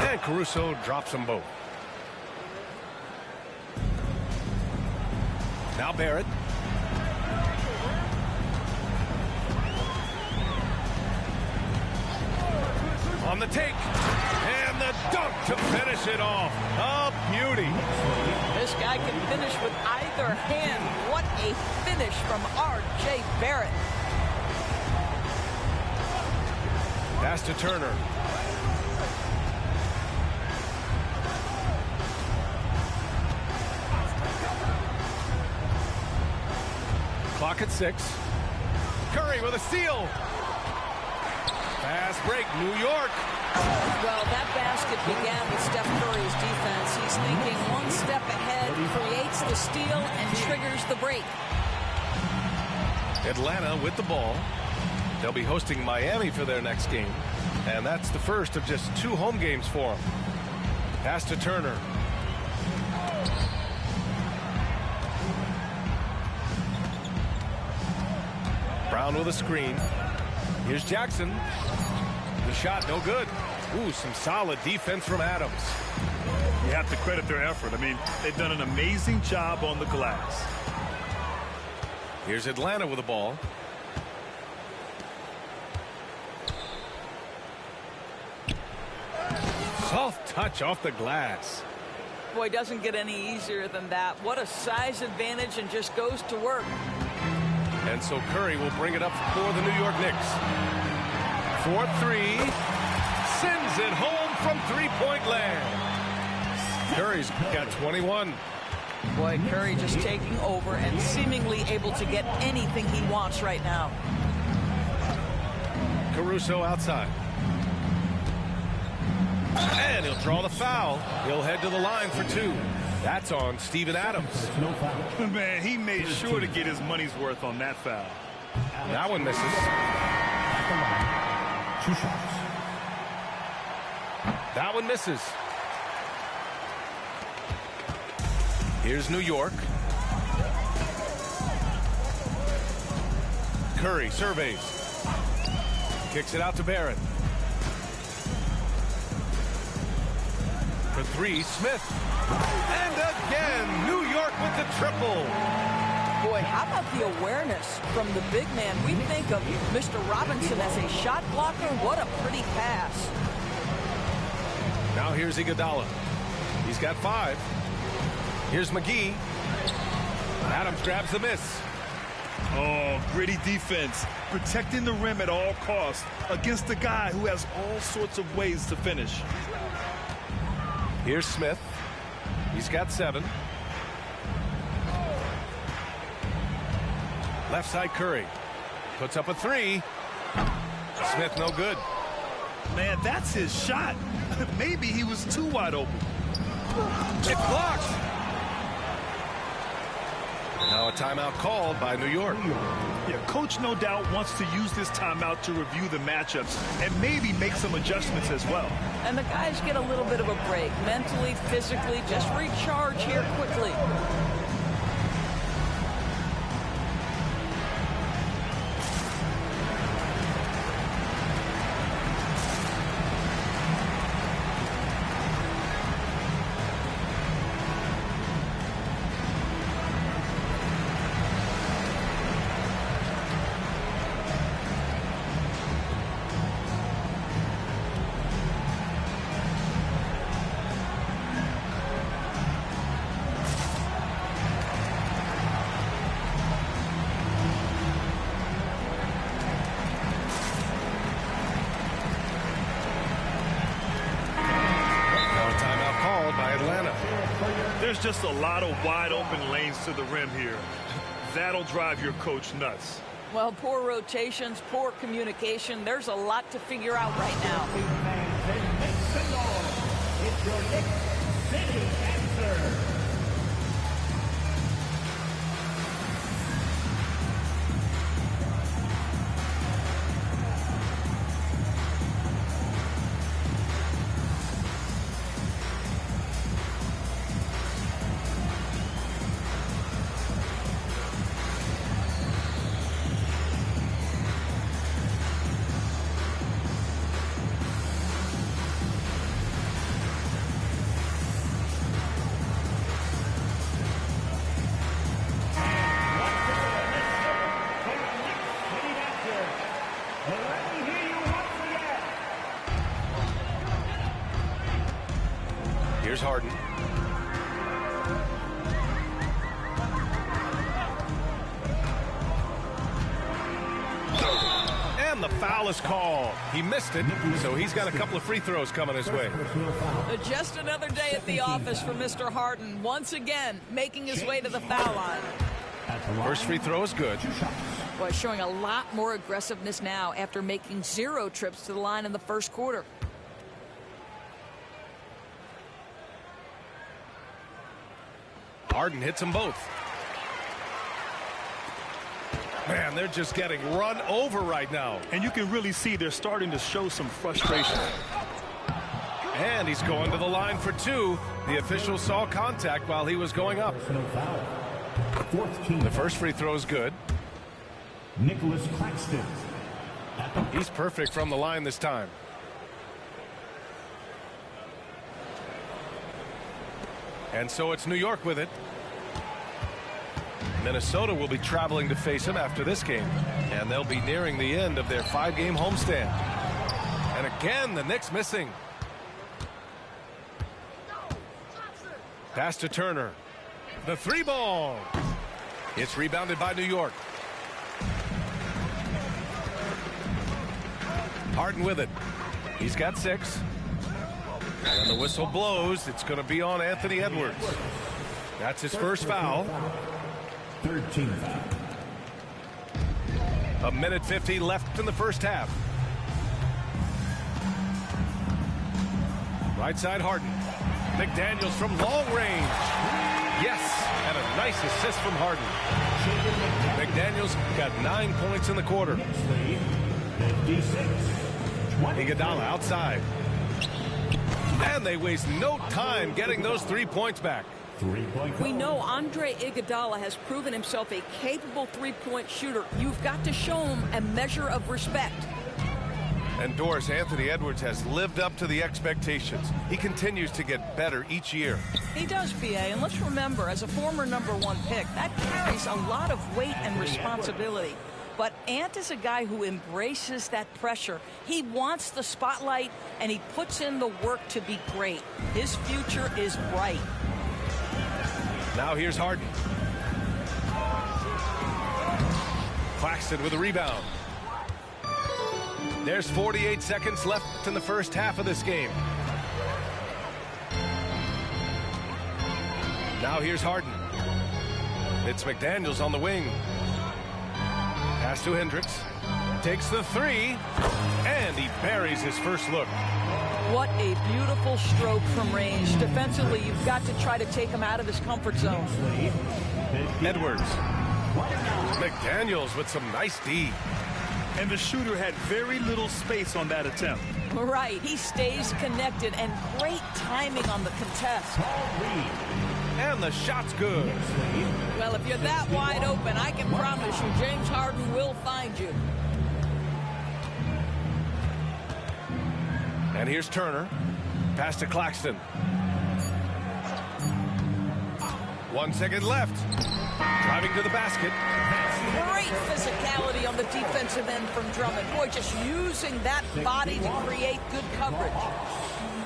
And Caruso drops them both. Now Barrett. On the take. And the dunk to finish it off. A beauty. This guy can finish with either hand. What a finish from R.J. Barrett. Pass to Turner. Clock at 6. Curry with a steal. Fast break, New York. Well, that basket began with Steph Curry's defense. He's thinking one step ahead, creates the steal, and triggers the break. Atlanta with the ball. They'll be hosting Miami for their next game. And that's the first of just 2 home games for them. Pass to Turner. Brown with a screen. Here's Jackson. The shot, no good. Ooh, some solid defense from Adams. You have to credit their effort. I mean, they've done an amazing job on the glass. Here's Atlanta with the ball. Soft touch off the glass. Boy, doesn't get any easier than that. What a size advantage, and just goes to work. And so Curry will bring it up for the New York Knicks. 4-3. Sends it home from three-point land. Curry's got 21. Boy, Curry just taking over and seemingly able to get anything he wants right now. Caruso outside. And he'll draw the foul. He'll head to the line for 2. That's on Steven Adams. Man, he made sure to get his money's worth on that foul. That one misses. 2 shots. That one misses. Here's New York. Curry surveys. Kicks it out to Barrett. For 3, Smith. And again, New York with the triple. Boy, how about the awareness from the big man? We think of Mr. Robinson as a shot blocker. What a pretty pass. Now here's Iguodala. He's got 5. Here's McGee. Adams grabs the miss. Oh, gritty defense. Protecting the rim at all costs against a guy who has all sorts of ways to finish. Here's Smith. He's got 7. Left side Curry. Puts up a 3. Smith no good. Man, that's his shot. Maybe he was too wide open. It's blocked. Now a timeout called by New York. Yeah, coach no doubt wants to use this timeout to review the matchups and maybe make some adjustments as well. And the guys get a little bit of a break. Mentally, physically, just recharge here quickly. There's just a lot of wide open lanes to the rim here. That'll drive your coach nuts. Well, poor rotations, poor communication. There's a lot to figure out right now. It's your Knicks City answer. Here's Harden. And the foul is called. He missed it, so he's got a couple of free throws coming his way. Just another day at the office for Mr. Harden. Once again, making his way to the foul line. First free throw is good. Boy, showing a lot more aggressiveness now after making 0 trips to the line in the first quarter. Harden hits them both. Man, they're just getting run over right now. And you can really see they're starting to show some frustration. And he's going to the line for two. The official saw contact while he was going up. The first free throw is good. Nicholas Claxton. He's perfect from the line this time. And so it's New York with it. Minnesota will be traveling to face him after this game. And they'll be nearing the end of their 5-game homestand. And again, the Knicks missing. Pass to Turner. The three ball. It's rebounded by New York. Harden with it. He's got 6. And the whistle blows. It's going to be on Anthony Edwards. That's his first foul. 13 foul. 1:50 left in the first half. Right side Harden. McDaniels from long range. Yes, and a nice assist from Harden. McDaniels got 9 points in the quarter. 56. Iguodala outside. And they waste no time getting those 3 points back. We know Andre Iguodala has proven himself a capable three-point shooter. You've got to show him a measure of respect. And Doris, Anthony Edwards has lived up to the expectations. He continues to get better each year. He does, PA, and let's remember, as a former #1 pick, that carries a lot of weight and responsibility. But Ant is a guy who embraces that pressure. He wants the spotlight, and he puts in the work to be great. His future is bright. Now here's Harden. Claxton with a rebound. There's 48 seconds left in the first half of this game. Now here's Harden. It's McDaniels on the wing. Pass to Hendricks. Takes the three. And he buries his first look. What a beautiful stroke from range. Defensively, you've got to try to take him out of his comfort zone. Edwards. McDaniels with some nice D. And the shooter had very little space on that attempt. Right. He stays connected, and great timing on the contest. And the shot's good. Well, if you're that wide open, I can promise you James Harden will find you. And here's Turner. Pass to Claxton. 1 second left. Driving to the basket. Great physicality on the defensive end from Drummond. Boy, just using that body to create good coverage.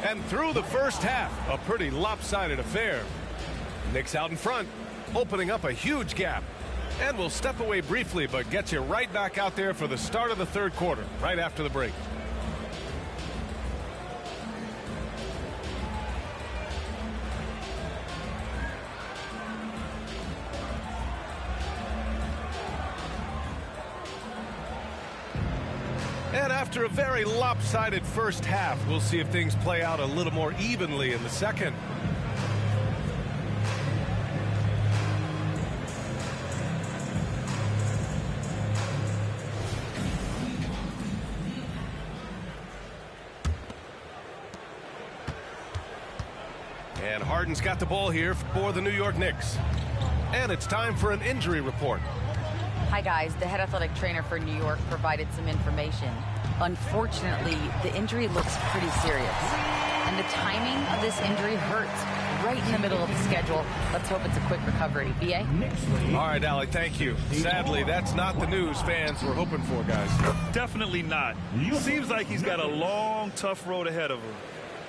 And through the first half, a pretty lopsided affair. Knicks out in front, opening up a huge gap. And we'll step away briefly, but get you right back out there for the start of the third quarter, right after the break. And after a very lopsided first half, we'll see if things play out a little more evenly in the second. And Harden's got the ball here for the New York Knicks. And it's time for an injury report. Hi, guys. The head athletic trainer for New York provided some information. Unfortunately, the injury looks pretty serious. And the timing of this injury hurts right in the middle of the schedule. Let's hope it's a quick recovery. B.A.? All right, Allie, thank you. Sadly, that's not the news fans were hoping for, guys. Definitely not. Seems like he's got a long, tough road ahead of him.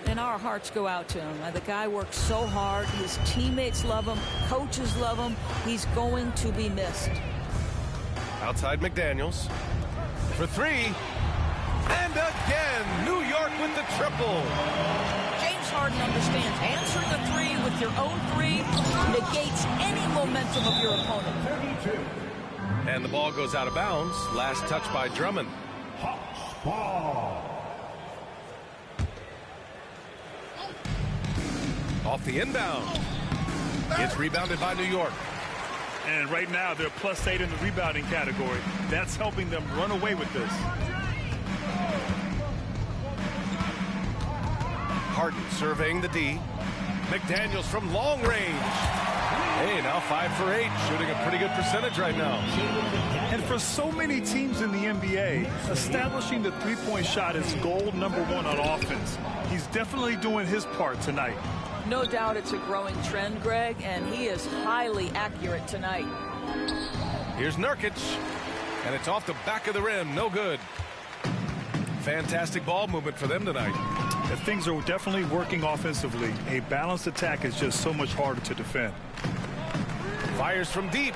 And our hearts go out to him. The guy works so hard. His teammates love him. Coaches love him. He's going to be missed. Outside McDaniels for three. And again, New York with the triple. James Harden understands answering a three with your own three negates any momentum of your opponent. And the ball goes out of bounds. Last touch by Drummond. Off the inbound. It's rebounded by New York. And right now, they're +8 in the rebounding category. That's helping them run away with this. Harden surveying the D. McDaniels from long range. Hey, now 5 for 8, shooting a pretty good percentage right now. And for so many teams in the NBA, establishing the three-point shot is goal #1 on offense. He's definitely doing his part tonight. No doubt it's a growing trend, Greg, and he is highly accurate tonight. Here's Nurkic, and it's off the back of the rim. No good. Fantastic ball movement for them tonight. And things are definitely working offensively. A balanced attack is just so much harder to defend. Fires from deep,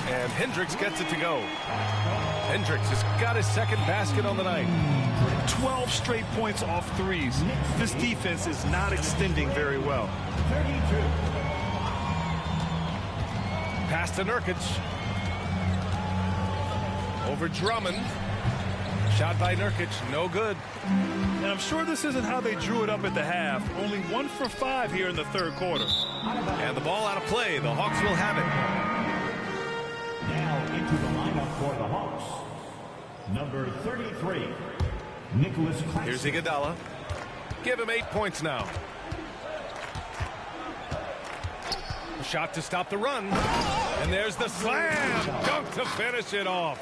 and Hendricks gets it to go. Hendricks has got his second basket on the night. 12 straight points off threes. This defense is not extending very well. 32. Pass to Nurkic. Over Drummond. Shot by Nurkic, no good. And I'm sure this isn't how they drew it up at the half. Only 1 for 5 here in the third quarter. And the ball out of play. The Hawks will have it. Now into the lineup for the Hawks. Number 33, Nicholas Claxton. Here's Iguodala. Give him 8 points now. A shot to stop the run. And there's the slam. Dunk to finish it off.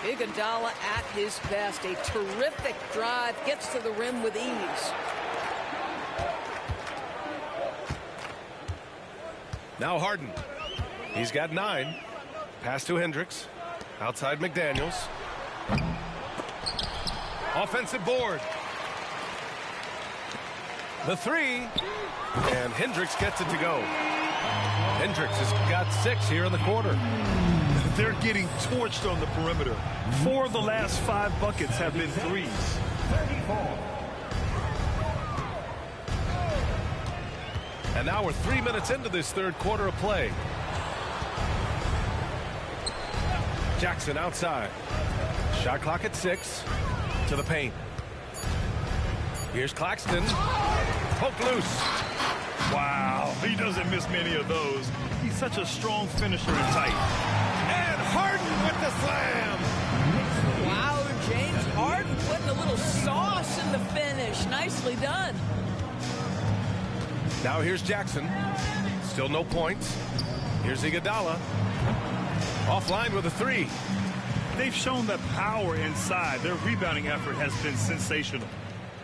Iguodala at his best. A terrific drive. Gets to the rim with ease. Now Harden. He's got 9. Pass to Hendricks. Outside McDaniels. Offensive board. The 3. And Hendricks gets it to go. Hendricks has got 6 here in the quarter. They're getting torched on the perimeter. 4 of the last 5 buckets have been threes. 34. And now we're 3 minutes into this third quarter of play. Jackson outside. Shot clock at 6. To the paint. Here's Claxton. Poked loose. Wow, he doesn't miss many of those. He's such a strong finisher and tight. And Harden with the slam. Wow, James Harden putting a little sauce in the finish. Nicely done. Now here's Jackson. Still no points. Here's Iguodala. Offline with a 3. They've shown the power inside. Their rebounding effort has been sensational.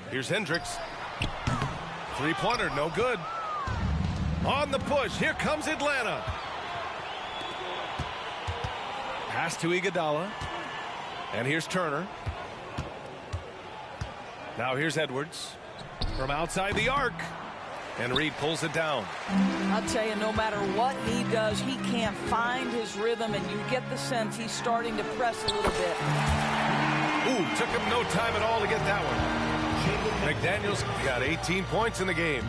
Here's Hendricks. 3-pointer, no good. On the push, here comes Atlanta. Pass to Iguodala. And here's Turner. Now here's Edwards. From outside the arc. And Reed pulls it down. I'll tell you, no matter what he does, he can't find his rhythm, and you get the sense he's starting to press a little bit. Ooh, took him no time at all to get that one. McDaniels got 18 points in the game.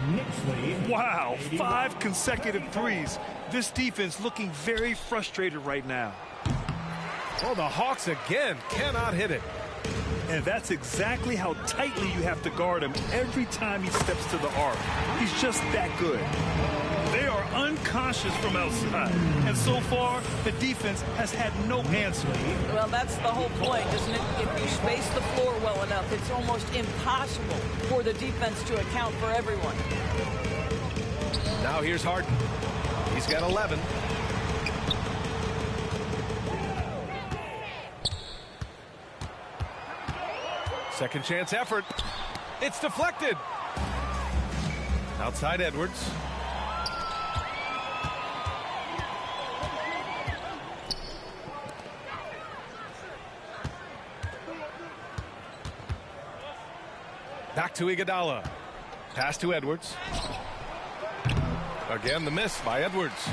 Wow, 5 consecutive threes. This defense looking very frustrated right now. Oh, the Hawks again cannot hit it. And that's exactly how tightly you have to guard him every time he steps to the arc. He's just that good. They are unconscious from outside. And so far, the defense has had no answer. Well, that's the whole point, isn't it? If you space the floor well enough, it's almost impossible for the defense to account for everyone. Now here's Harden. He's got 11. Second chance effort. It's deflected. Outside Edwards. Back to Iguodala. Pass to Edwards. Again, the miss by Edwards.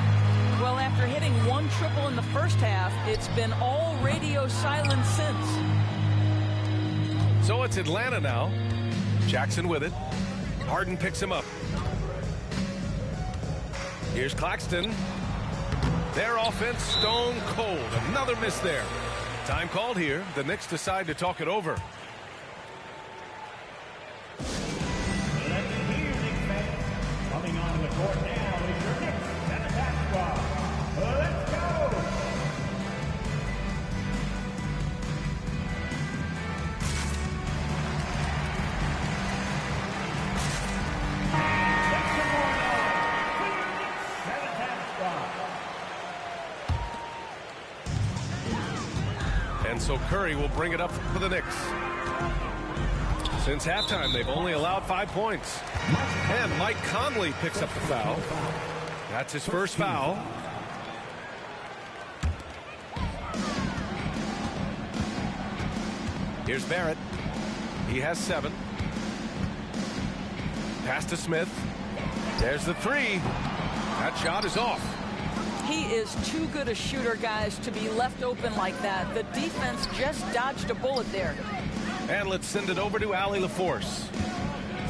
Well, after hitting 1 triple in the first half, it's been all radio silence since. So it's Atlanta now. Jackson with it. Harden picks him up. Here's Claxton. Their offense stone cold. Another miss there. Time called here. The Knicks decide to talk it over. Coming onto the court now is your Knicks and attack squad. Let's go! so Curry will bring it up for the Knicks. Since halftime, they've only allowed 5 points. And Mike Conley picks up the foul. That's his first foul. Here's Barrett. He has 7. Pass to Smith. There's the 3. That shot is off. He is too good a shooter, guys, to be left open like that. The defense just dodged a bullet there. And let's send it over to Allie LaForce.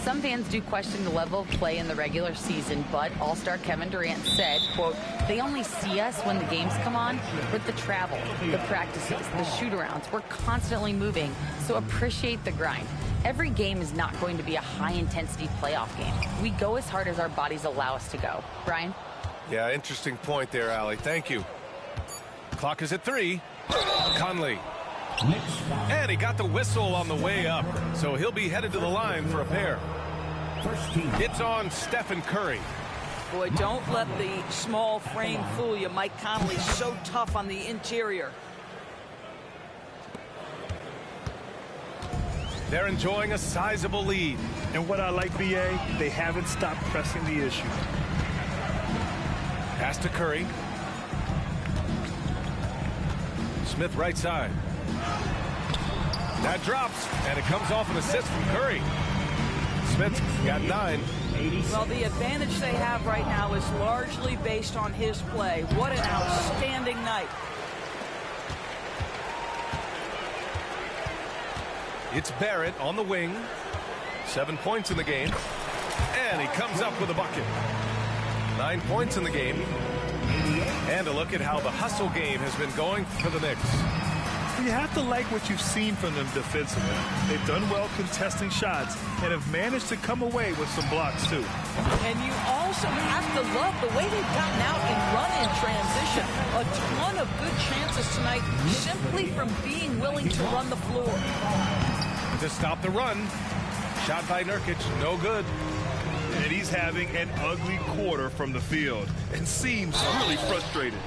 Some fans do question the level of play in the regular season, but All-Star Kevin Durant said, quote, they only see us when the games come on, with the travel, the practices, the shoot-arounds. We're constantly moving, so appreciate the grind. Every game is not going to be a high-intensity playoff game. We go as hard as our bodies allow us to go. Brian? Yeah, interesting point there, Allie. Thank you. Clock is at 3. Conley. And he got the whistle on the way up, so he'll be headed to the line for a pair. It's on Stephen Curry. Boy, don't let the small frame fool you. Mike Conley's so tough on the interior. They're enjoying a sizable lead. And what I like, BA, they haven't stopped pressing the issue. Pass to Curry. Smith right side. That drops, and it comes off an assist from Curry. Smith's got 9. Well, the advantage they have right now is largely based on his play. What an outstanding night. It's Barrett on the wing. 7 points in the game. And he comes up with a bucket. 9 points in the game. And a look at how the hustle game has been going for the Knicks. You have to like what you've seen from them defensively. They've done well contesting shots and have managed to come away with some blocks, too. And you also have to love the way they've gotten out and run in transition. A ton of good chances tonight simply from being willing to run the floor. To stop the run. Shot by Nurkic, no good. And he's having an ugly quarter from the field and seems really frustrated.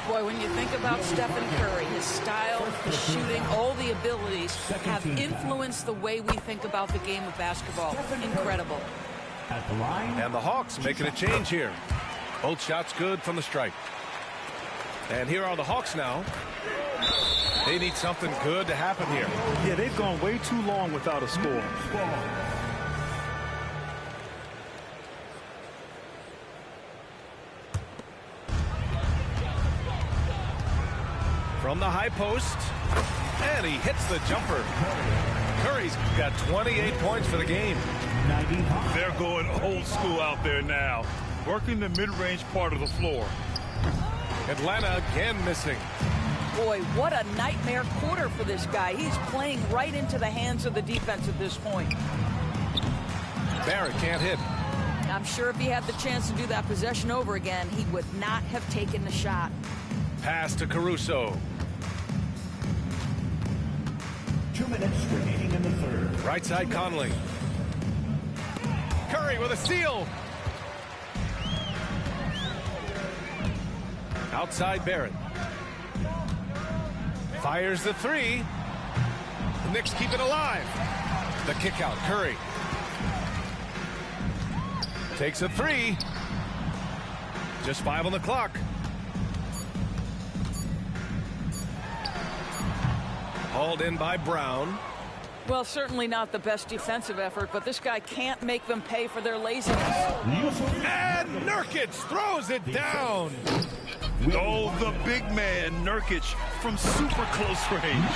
Boy, when you think about Stephen Curry, his style, his shooting, all the abilities have influenced the way we think about the game of basketball. Incredible. And the Hawks making a change here. Both shots good from the stripe. And here are the Hawks now. They need something good to happen here. Yeah, they've gone way too long without a score. From the high post, and he hits the jumper. Curry's got 28 points for the game. They're going old school out there now, working the mid-range part of the floor. Atlanta again missing. Boy, what a nightmare quarter for this guy. He's playing right into the hands of the defense at this point. Barrett can't hit. I'm sure if he had the chance to do that possession over again, he would not have taken the shot. Pass to Caruso. 2 minutes remaining in the third. Right side Conley. Curry with a steal. Outside Barrett. Fires the 3. The Knicks keep it alive. The kick out, Curry. Takes a 3. Just 5 on the clock. Hauled in by Brown. Well, certainly not the best defensive effort, but this guy can't make them pay for their laziness. And Nurkic throws it down. Oh, the big man, Nurkic, from super close range.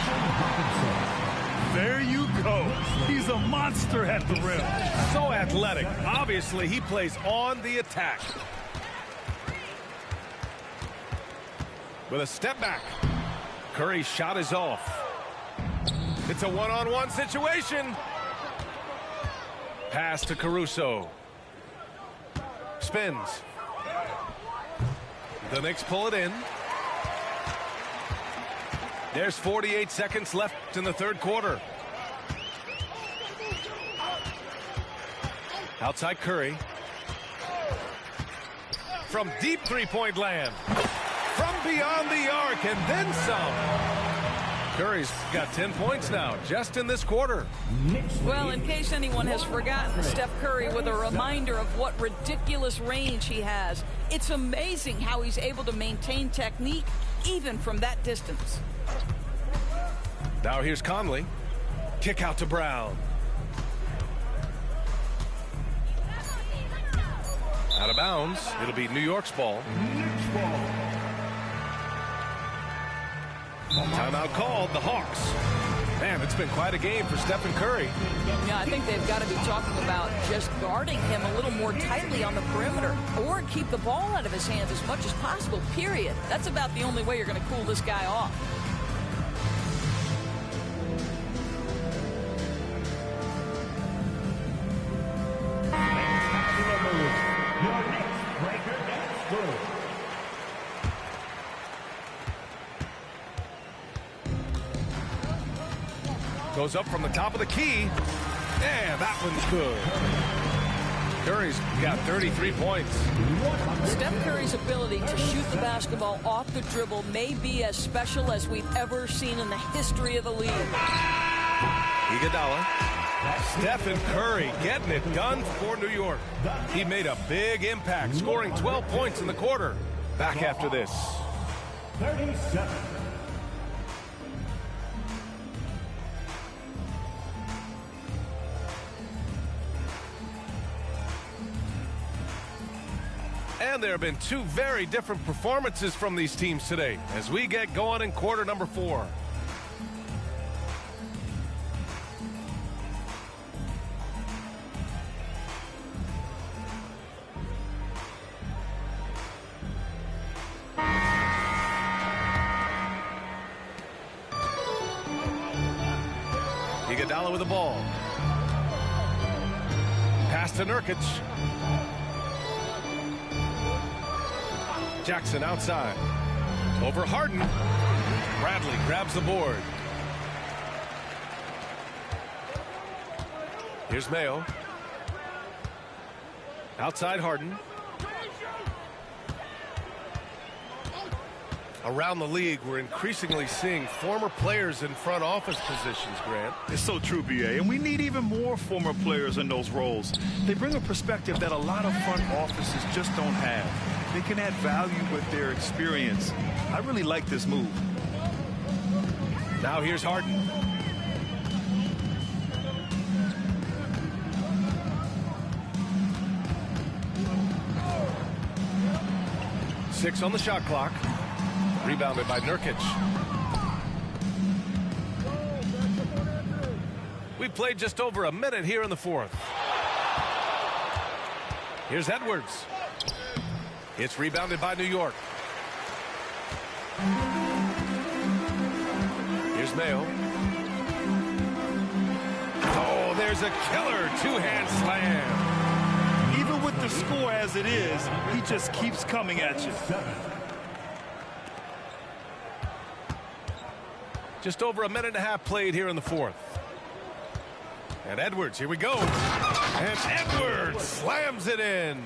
There you go. He's a monster at the rim. So athletic. Obviously, he plays on the attack. With a step back. Curry's shot is off. It's a one-on-one situation. Pass to Caruso. Spins. The Knicks pull it in. There's 48 seconds left in the third quarter. Outside Curry. From deep three-point land. From beyond the arc and then some. Curry's got 10 points now, just in this quarter. Well, in case anyone has forgotten, Steph Curry with a reminder of what ridiculous range he has. It's amazing how he's able to maintain technique even from that distance. Now here's Conley. Kick out to Brown. Out of bounds. It'll be New York's ball. Timeout called, the Hawks. Man, it's been quite a game for Stephen Curry. Yeah, I think they've got to be talking about just guarding him a little more tightly on the perimeter or keep the ball out of his hands as much as possible, period. That's about the only way you're going to cool this guy off. Your next breaker dance move. Goes up from the top of the key. And that one's good. Curry's got 33 points. Steph Curry's ability to shoot the basketball off the dribble may be as special as we've ever seen in the history of the league. Iguodala. Stephen Curry getting it done for New York. He made a big impact, scoring 12 points in the quarter. Back after this. 37. And there have been two very different performances from these teams today as we get going in quarter number 4. Iguodala with the ball. Pass to Nurkic. Jackson outside. Over Harden. Bradley grabs the board. Here's Mayo. Outside Harden. Around the league, we're increasingly seeing former players in front office positions, Grant. It's so true, B.A., and we need even more former players in those roles. They bring a perspective that a lot of front offices just don't have. They can add value with their experience. I really like this move. Now here's Harden. Six on the shot clock. Rebounded by Nurkic. We played just over a minute here in the fourth. Here's Edwards. It's rebounded by New York. Here's Mayo. Oh, there's a killer two-hand slam. Even with the score as it is, he just keeps coming at you. Just over a minute and a half played here in the fourth. And Edwards, here we go. And Edwards slams it in.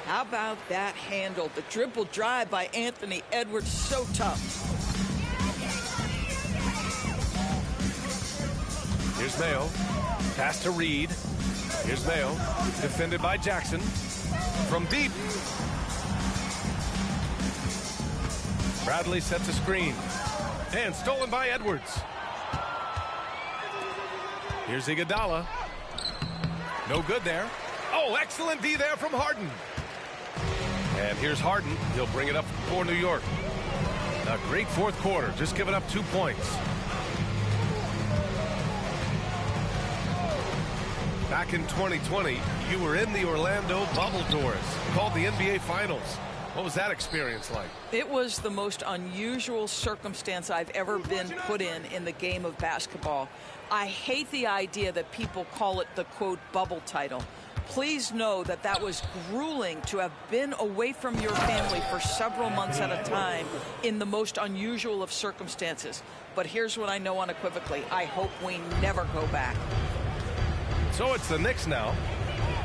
How about that handle? The dribble drive by Anthony Edwards, so tough. Here's Mayo. Pass to Reed. Here's Mayo. Defended by Jackson. From deep. Bradley sets a screen. And stolen by Edwards. Here's Iguodala. No good there. Oh, excellent D there from Harden. And here's Harden. He'll bring it up for New York. A great fourth quarter, just giving up 2 points. Back in 2020, you were in the Orlando bubble doors, called the NBA Finals. What was that experience like? It was the most unusual circumstance I've ever been put in the game of basketball. I hate the idea that people call it the, quote, bubble title. Please know that that was grueling to have been away from your family for several months at a time in the most unusual of circumstances. But here's what I know unequivocally. I hope we never go back. So it's the Knicks now,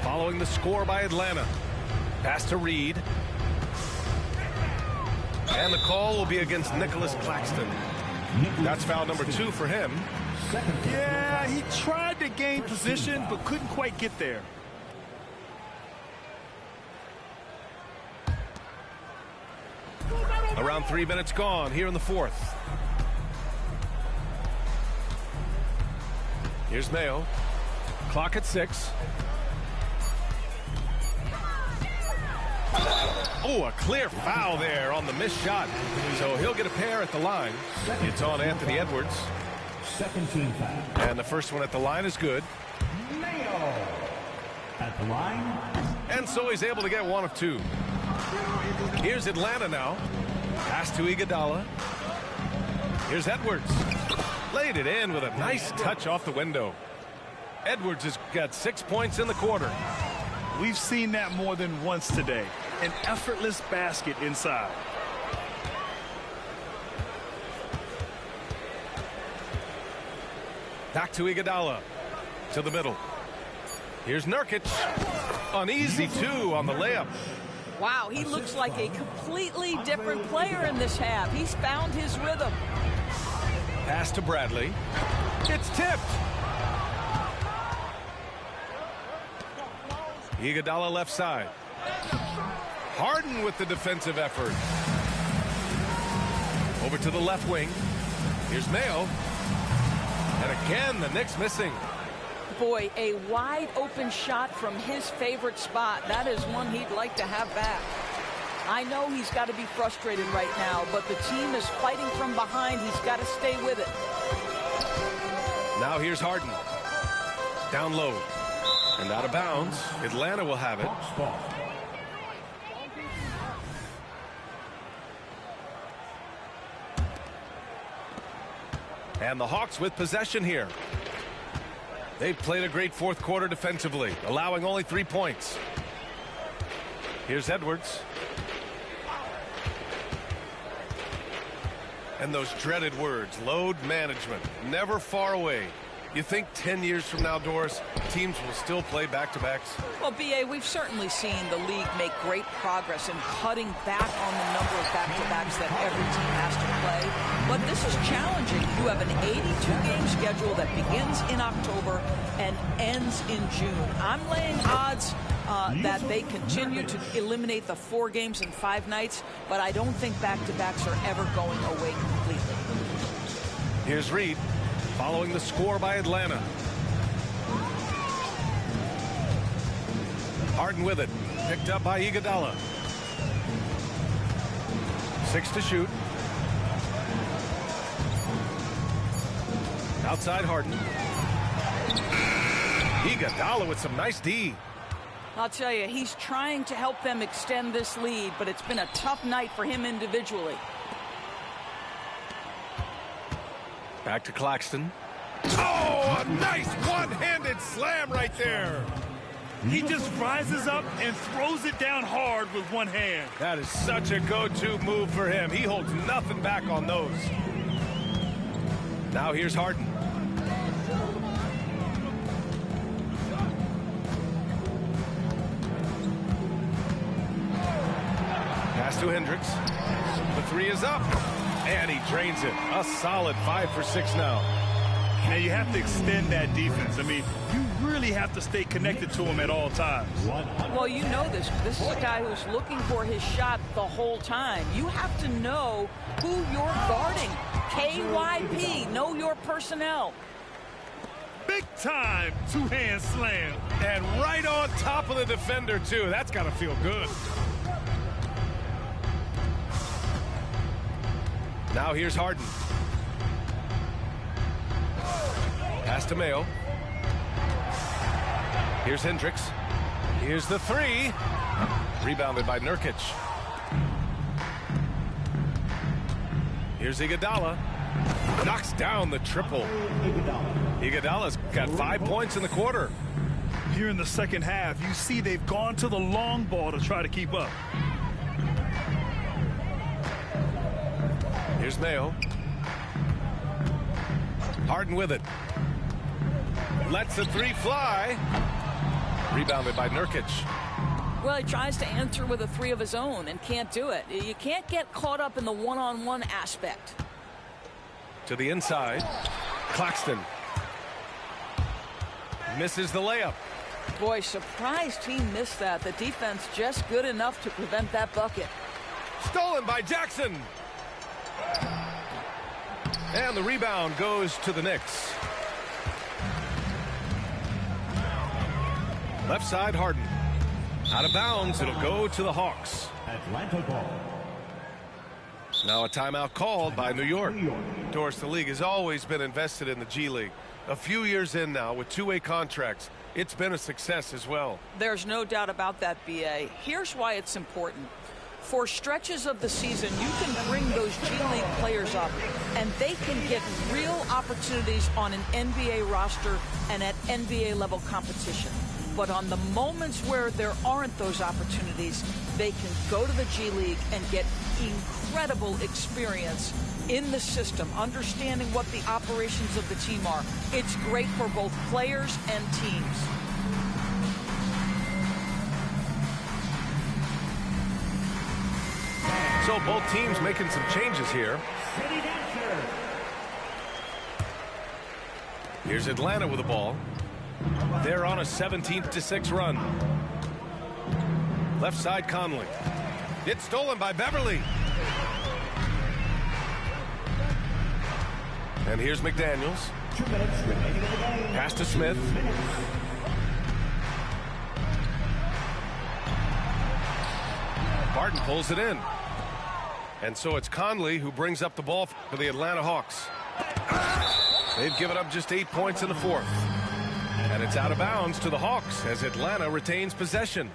following the score by Atlanta. Pass to Reed. And the call will be against Nicholas Claxton. That's foul number 2 for him. Yeah, he tried to gain position, but couldn't quite get there. Around 3 minutes gone here in the 4th. Here's Mayo. Clock at 6. Oh, a clear foul there on the missed shot. So he'll get a pair at the line. It's on Anthony Edwards. Second team foul. And the first one at the line is good. Mayo at the line. And so he's able to get 1 of 2. Here's Atlanta now. Pass to Iguodala. Here's Edwards. Laid it in with a nice touch off the window. Edwards has got 6 points in the quarter. We've seen that more than once today. An effortless basket inside. Back to Iguodala. To the middle. Here's Nurkic. An easy 2 on the layup. Wow, he looks like a completely different player in this half. He's found his rhythm. Pass to Bradley. It's tipped. Iguodala left side. Harden with the defensive effort. Over to the left wing. Here's Mayo. And again, the Knicks missing. Boy, a wide open shot from his favorite spot. That is one he'd like to have back. I know he's got to be frustrated right now, but the team is fighting from behind. He's got to stay with it. Now here's Harden. Down low. And out of bounds. Atlanta will have it. And the Hawks with possession here. They've played a great 4th quarter defensively, allowing only 3 points. Here's Edwards. And those dreaded words, load management, never far away. You think 10 years from now, Doris, teams will still play back-to-backs? Well, B.A., we've certainly seen the league make great progress in cutting back on the number of back-to-backs that every team has to play. But this is challenging. You have an 82-game schedule that begins in October and ends in June. I'm laying odds that they continue to eliminate the 4 games in 5 nights, but I don't think back-to-backs are ever going away completely. Here's Reed. Following the score by Atlanta. Harden with it. Picked up by Iguodala. 6 to shoot. Outside Harden. Iguodala with some nice D. I'll tell you, he's trying to help them extend this lead, but it's been a tough night for him individually. Back to Claxton. Oh, a nice one-handed slam right there. He just rises up and throws it down hard with one hand. That is such a go-to move for him. He holds nothing back on those. Now here's Harden. Pass to Hendricks. The 3 is up. And he drains it. A solid 5 for 6 now. Now you have to extend that defense. I mean, you really have to stay connected to him at all times. Well, you know this. This is a guy who's looking for his shot the whole time. You have to know who you're guarding. KYP, know your personnel. Big time 2-hand slam. And right on top of the defender, too. That's got to feel good. Now here's Harden. Pass to Mayo. Here's Hendricks. Here's the 3. Rebounded by Nurkic. Here's Iguodala. Knocks down the triple. Iguodala's got 5 points in the quarter. Here in the second half, you see they've gone to the long ball to try to keep up. Here's Mayo. Harden with it. Lets the 3 fly. Rebounded by Nurkic. Well, he tries to answer with a 3 of his own and can't do it. You can't get caught up in the one-on-one aspect. To the inside. Claxton. Misses the layup. Boy, surprised he missed that. The defense just good enough to prevent that bucket. Stolen by Jackson. And the rebound goes to the Knicks. Left side, Harden. Out of bounds, it'll go to the Hawks. Atlanta ball. Now a timeout called by New York. Doris, the league has always been invested in the G League. A few years in now with two-way contracts, it's been a success as well. There's no doubt about that, B.A. Here's why it's important. For stretches of the season, you can bring those G League players up, and they can get real opportunities on an NBA roster and at NBA level competition. But on the moments where there aren't those opportunities, they can go to the G League and get incredible experience in the system, understanding what the operations of the team are. It's great for both players and teams. So both teams making some changes here. City Dancer. Here's Atlanta with the ball. They're on a 17-6 run. Left side, Conley. It's stolen by Beverly. And here's McDaniels. 2 minutes remaining in the game. Pass to Smith. Barton pulls it in. And so it's Conley who brings up the ball for the Atlanta Hawks. They've given up just 8 points in the fourth. And it's out of bounds to the Hawks as Atlanta retains possession.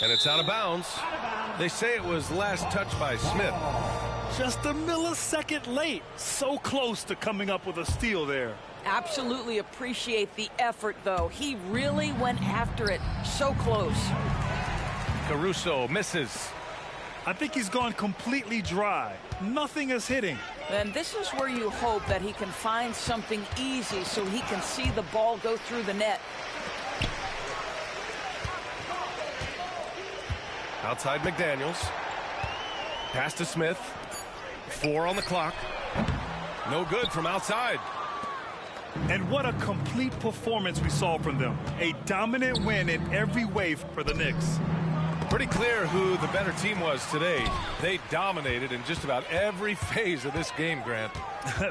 And it's out of bounds. They say it was last touched by Smith. Just a millisecond late. So close to coming up with a steal there. Absolutely appreciate the effort, though. He really went after it. So close. Caruso misses. I think he's gone completely dry. Nothing is hitting. And this is where you hope that he can find something easy so he can see the ball go through the net. Outside McDaniels. Pass to Smith. 4 on the clock. No good from outside. And what a complete performance we saw from them. A dominant win in every way for the Knicks. Pretty clear who the better team was today. They dominated in just about every phase of this game, Grant.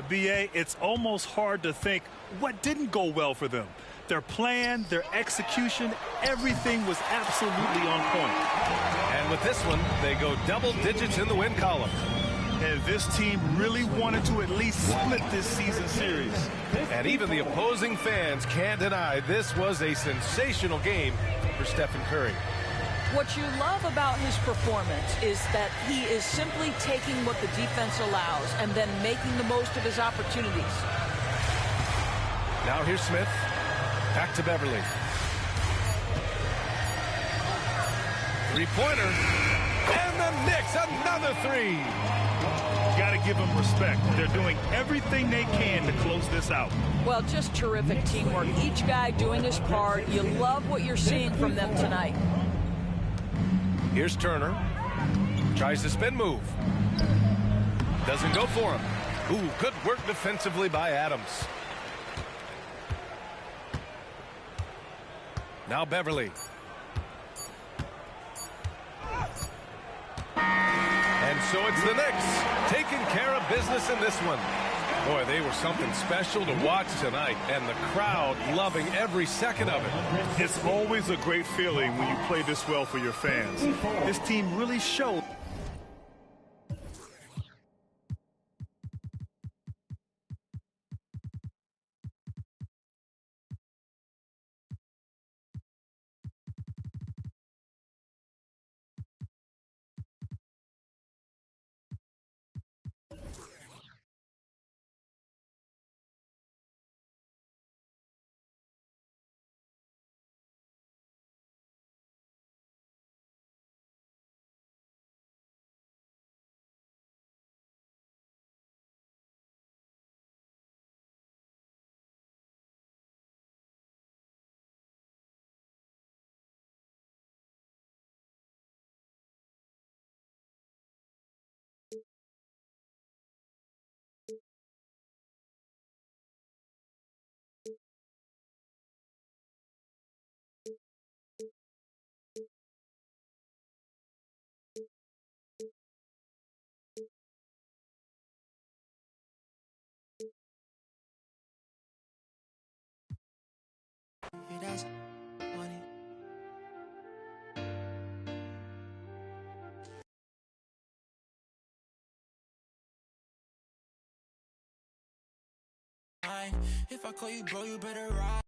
B.A., it's almost hard to think what didn't go well for them. Their plan, their execution, everything was absolutely on point. And with this one, they go double digits in the win column. And this team really wanted to at least split this season series. And even the opposing fans can't deny this was a sensational game for Stephen Curry. What you love about his performance is that he is simply taking what the defense allows and then making the most of his opportunities. Now here's Smith. Back to Beverly. Three-pointer. And the Knicks, another three. Got to give them respect. They're doing everything they can to close this out. Well, just terrific teamwork. Each guy doing his part. You love what you're seeing from them tonight. Here's Turner. Tries the spin move. Doesn't go for him. Ooh, good work defensively by Adams. Now Beverly. And so it's the Knicks taking care of business in this one. Boy, they were something special to watch tonight, and the crowd loving every second of it. It's always a great feeling when you play this well for your fans. This team really showed If I call you bro, you better ride.